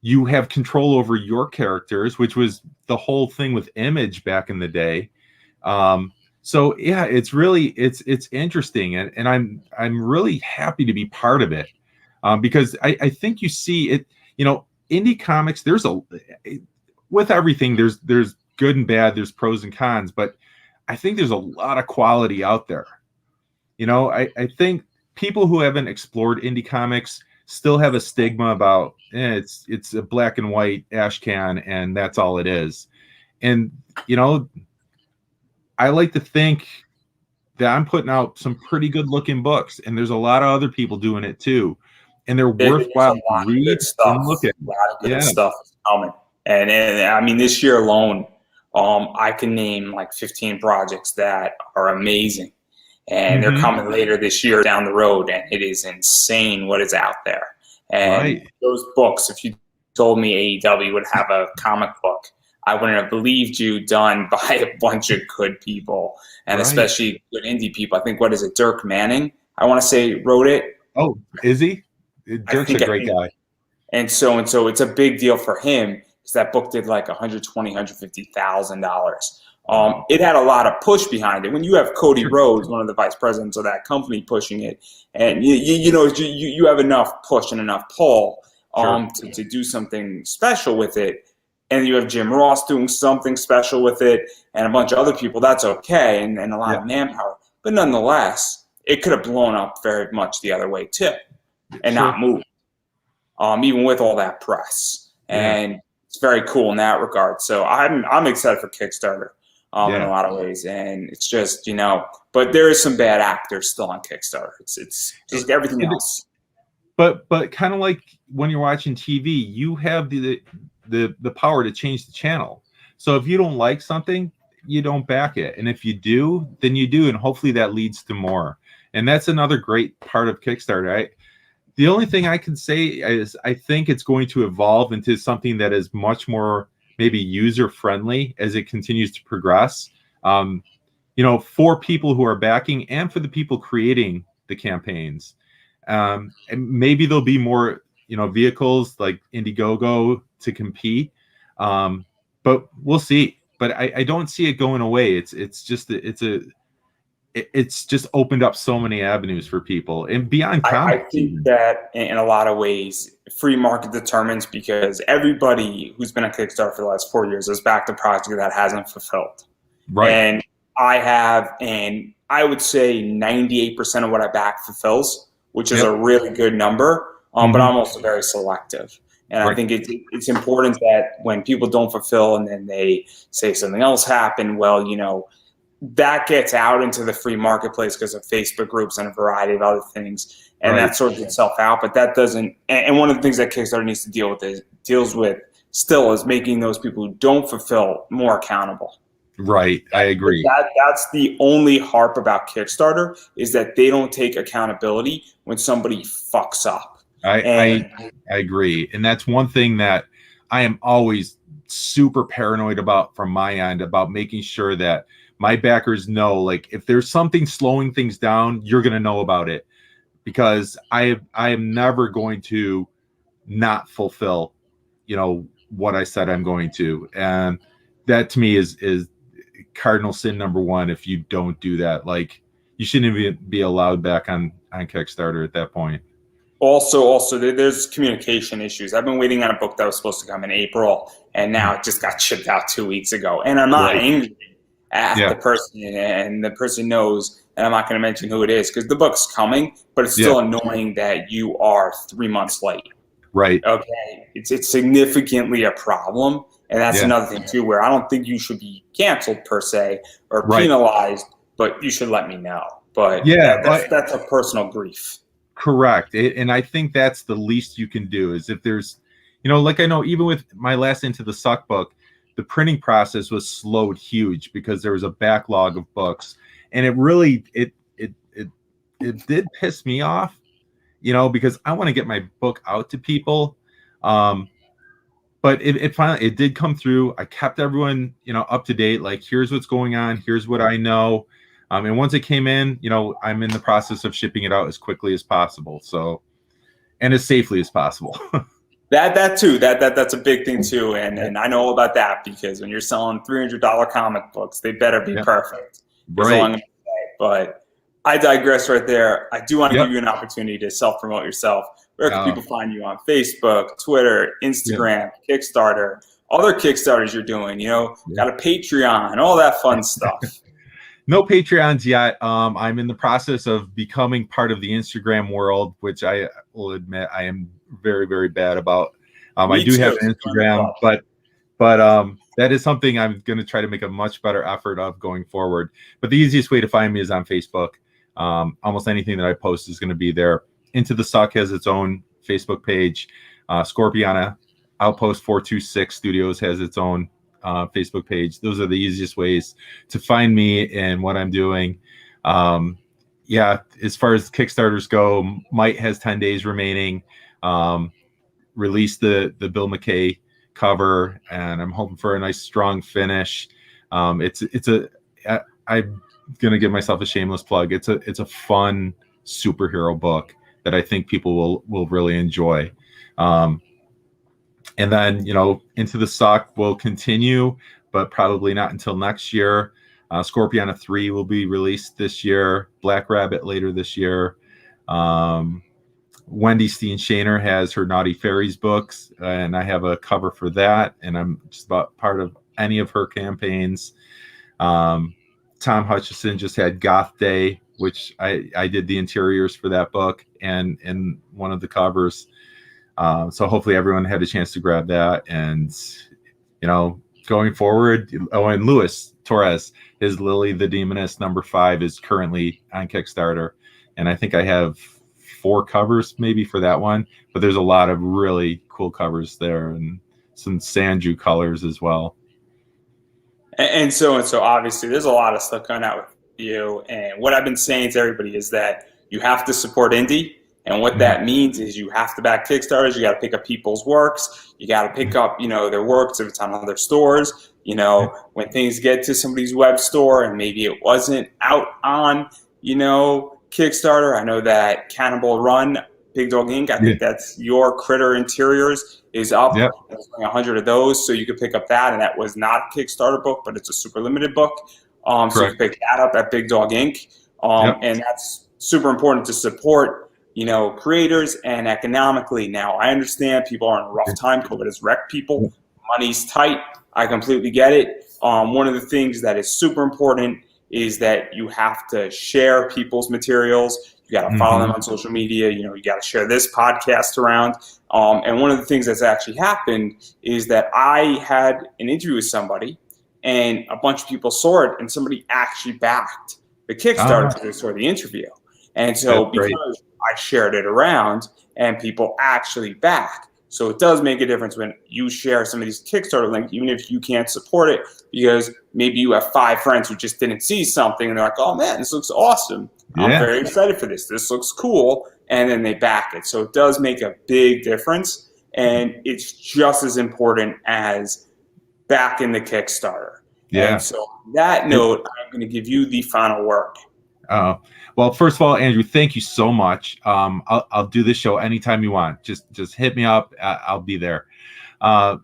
Speaker 2: You have control over your characters, which was the whole thing with Image back in the day. So yeah, it's really it's interesting, and I'm really happy to be part of it, because I think you see it. Indie comics, with everything, there's good and bad, there's pros and cons, but I think there's a lot of quality out there. I think people who haven't explored indie comics still have a stigma about it's a black and white ash can and that's all it is. And I like to think that I'm putting out some pretty good looking books, and there's a lot of other people doing it too, and they're worthwhile to read and look at.
Speaker 1: A lot of good stuff is coming, and I mean, this year alone, I can name like 15 projects that are amazing, and they're coming later this year down the road, and it is insane what is out there. And those books, if you told me AEW would have a comic book, I wouldn't have believed you, done by a bunch of good people, and especially good indie people. I think, what is it, Dirk Manning, I want to say, wrote it.
Speaker 2: Oh, is he? Dirk's a great guy.
Speaker 1: And so it's a big deal for him, because that book did like $120,000, $150,000. It had a lot of push behind it. When you have Cody Rhodes, one of the vice presidents of that company, pushing it, and you have enough push and enough pull to do something special with it. And you have Jim Ross doing something special with it, and a bunch of other people, that's okay, and a lot of manpower. But nonetheless, it could have blown up very much the other way too, and
Speaker 2: Sure.
Speaker 1: not moved, even with all that press.
Speaker 2: Yeah.
Speaker 1: And it's very cool in that regard. So I'm excited for Kickstarter in a
Speaker 2: Yeah.
Speaker 1: lot of ways, and it's just but there is some bad actors still on Kickstarter. It's just like everything else.
Speaker 2: But kind of like when you're watching TV, you have the power to change the channel. So if you don't like something, you don't back it, and if you do, then you do, and hopefully that leads to more. And that's another great part of Kickstarter. The only thing I can say is I think it's going to evolve into something that is much more maybe user friendly as it continues to progress. For people who are backing and for the people creating the campaigns. And maybe there'll be more, vehicles like Indiegogo to compete. But we'll see. But I don't see it going away. It's just opened up so many avenues for people and beyond comics.
Speaker 1: I think that in a lot of ways, free market determines, because everybody who's been on Kickstarter for the last 4 years has backed a project that hasn't fulfilled.
Speaker 2: Right.
Speaker 1: And I have, and I would say 98% of what I back fulfills, which is a really good number. But I'm also very selective. And I think it's important that when people don't fulfill and then they say something else happened, well, that gets out into the free marketplace because of Facebook groups and a variety of other things, and that sorts itself out. But that doesn't. And one of the things that Kickstarter needs to deals with still is making those people who don't fulfill more accountable.
Speaker 2: Right, I agree.
Speaker 1: That's the only harp about Kickstarter, is that they don't take accountability when somebody fucks up.
Speaker 2: I agree, and that's one thing that I am always super paranoid about from my end, about making sure that my backers know, like, if there's something slowing things down, you're going to know about it, because I am never going to not fulfill, what I said I'm going to. And that to me is cardinal sin number one. If you don't do that, like, you shouldn't even be allowed back on Kickstarter at that point. Also, there's communication issues. I've been waiting on a book that was supposed to come in April, and now it just got shipped out 2 weeks ago. And I'm not angry at the person, and the person knows, and I'm not going to mention who it is because the book's coming, but it's still annoying that you are 3 months late. Right.
Speaker 1: Okay. It's significantly a problem. And that's another thing too, where I don't think you should be canceled per se or penalized, but you should let me know. But that's a personal grief.
Speaker 2: Correct. And I think that's the least you can do, is if there's, like, I know even with my last Into the Suck book, the printing process was slowed huge because there was a backlog of books, and it really it did piss me off, because I want to get my book out to people. But it finally did come through. I kept everyone up to date. Like, here's what's going on. Here's what I know. And once it came in, I'm in the process of shipping it out as quickly as possible. So, and as safely as possible.
Speaker 1: That too. That's a big thing too. And I know all about that, because when you're selling $300 comic books, they better be perfect.
Speaker 2: Right.
Speaker 1: But I digress right there. I do want to give you an opportunity to self-promote yourself. Where can people find you on Facebook, Twitter, Instagram, Kickstarter, other Kickstarters you're doing? Got a Patreon, all that fun stuff.
Speaker 2: No Patreons yet. I'm in the process of becoming part of the Instagram world, which I will admit I am very, very bad about. I do have an Instagram, but that is something I'm going to try to make a much better effort of going forward. But the easiest way to find me is on Facebook. Almost anything that I post is going to be there. Into the Suck has its own Facebook page. Scorpiana Outpost 426 Studios has its own Facebook page. Those are the easiest ways to find me and what I'm doing. As far as Kickstarters go, Might has 10 days remaining. Released the Bill McKay cover, and I'm hoping for a nice strong finish. I'm gonna give myself a shameless plug. It's a fun superhero book that I think people will really enjoy. And then, Into the Suck will continue, but probably not until next year. Scorpiana 3 will be released this year. Black Rabbit later this year. Wendy Steen Shaner has her Naughty Fairies books, and I have a cover for that, and I'm just about part of any of her campaigns. Tom Hutchison just had Goth Day which I did the interiors for that book and one of the covers. So hopefully everyone had a chance to grab that. And, going forward, and Luis Torres, his Lily the Demoness #5 is currently on Kickstarter. And I think I have 4 covers maybe for that one, but there's a lot of really cool covers there and some Sanju colors as well.
Speaker 1: And so obviously there's a lot of stuff going out with you. And what I've been saying to everybody is that you have to support indie. And what that means is you have to back Kickstarters. You got to pick up people's works. You got to pick up, their works if it's on other stores. When things get to somebody's web store and maybe it wasn't out on, Kickstarter. I know that Cannibal Run, Big Dog Inc., I think that's your Critter Interiors is up.
Speaker 2: Yep.
Speaker 1: There's 100 of those, so you could pick up that. And that was not a Kickstarter book, but it's a super limited book. So you can pick that up at Big Dog Inc. And that's super important to support creators and economically. Now, I understand people are in a rough time. COVID has wrecked people. Money's tight. I completely get it. One of the things that is super important is that you have to share people's materials. You got to follow them on social media. You got to share this podcast around. And one of the things that's actually happened is that I had an interview with somebody and a bunch of people saw it and somebody actually backed the Kickstarter because they saw the interview. And so because I shared it around and people actually back. So it does make a difference when you share some of these Kickstarter links, even if you can't support it, because maybe you have 5 friends who just didn't see something and they're like, oh man, this looks awesome. I'm very excited for this. This looks cool. And then they back it. So it does make a big difference. And it's just as important as backing the Kickstarter.
Speaker 2: Yeah.
Speaker 1: And so on that note, I'm going to give you the final word.
Speaker 2: Well, first of all, Andrew, thank you so much. I'll do this show anytime you want. Just hit me up. I'll be there.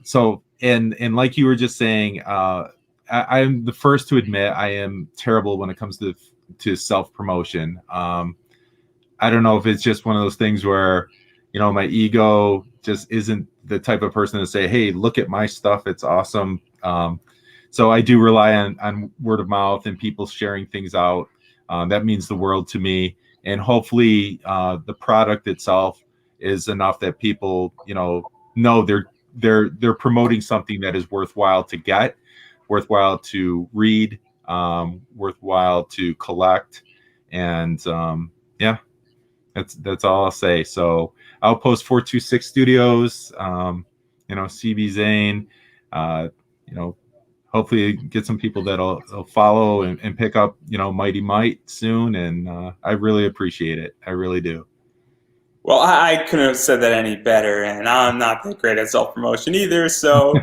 Speaker 2: So like you were just saying, I'm the first to admit I am terrible when it comes to self-promotion. I don't know if it's just one of those things where, my ego just isn't the type of person to say, hey, look at my stuff. It's awesome. So I do rely on word of mouth and people sharing things out. That means the world to me, and hopefully the product itself is enough that people, know they're promoting something that is worthwhile to get, worthwhile to read, worthwhile to collect, and that's all I'll say. So Outpost 426 Studios, CB Zane, hopefully get some people that'll follow and pick up, Mighty Might soon. And I really appreciate it. I really do.
Speaker 1: Well, I couldn't have said that any better. And I'm not that great at self-promotion either. So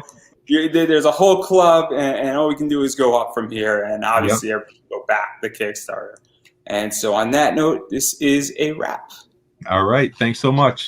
Speaker 1: there's a whole club and all we can do is go up from here. And obviously everybody go back the Kickstarter. And so on that note, this is a wrap.
Speaker 2: All right. Thanks so much.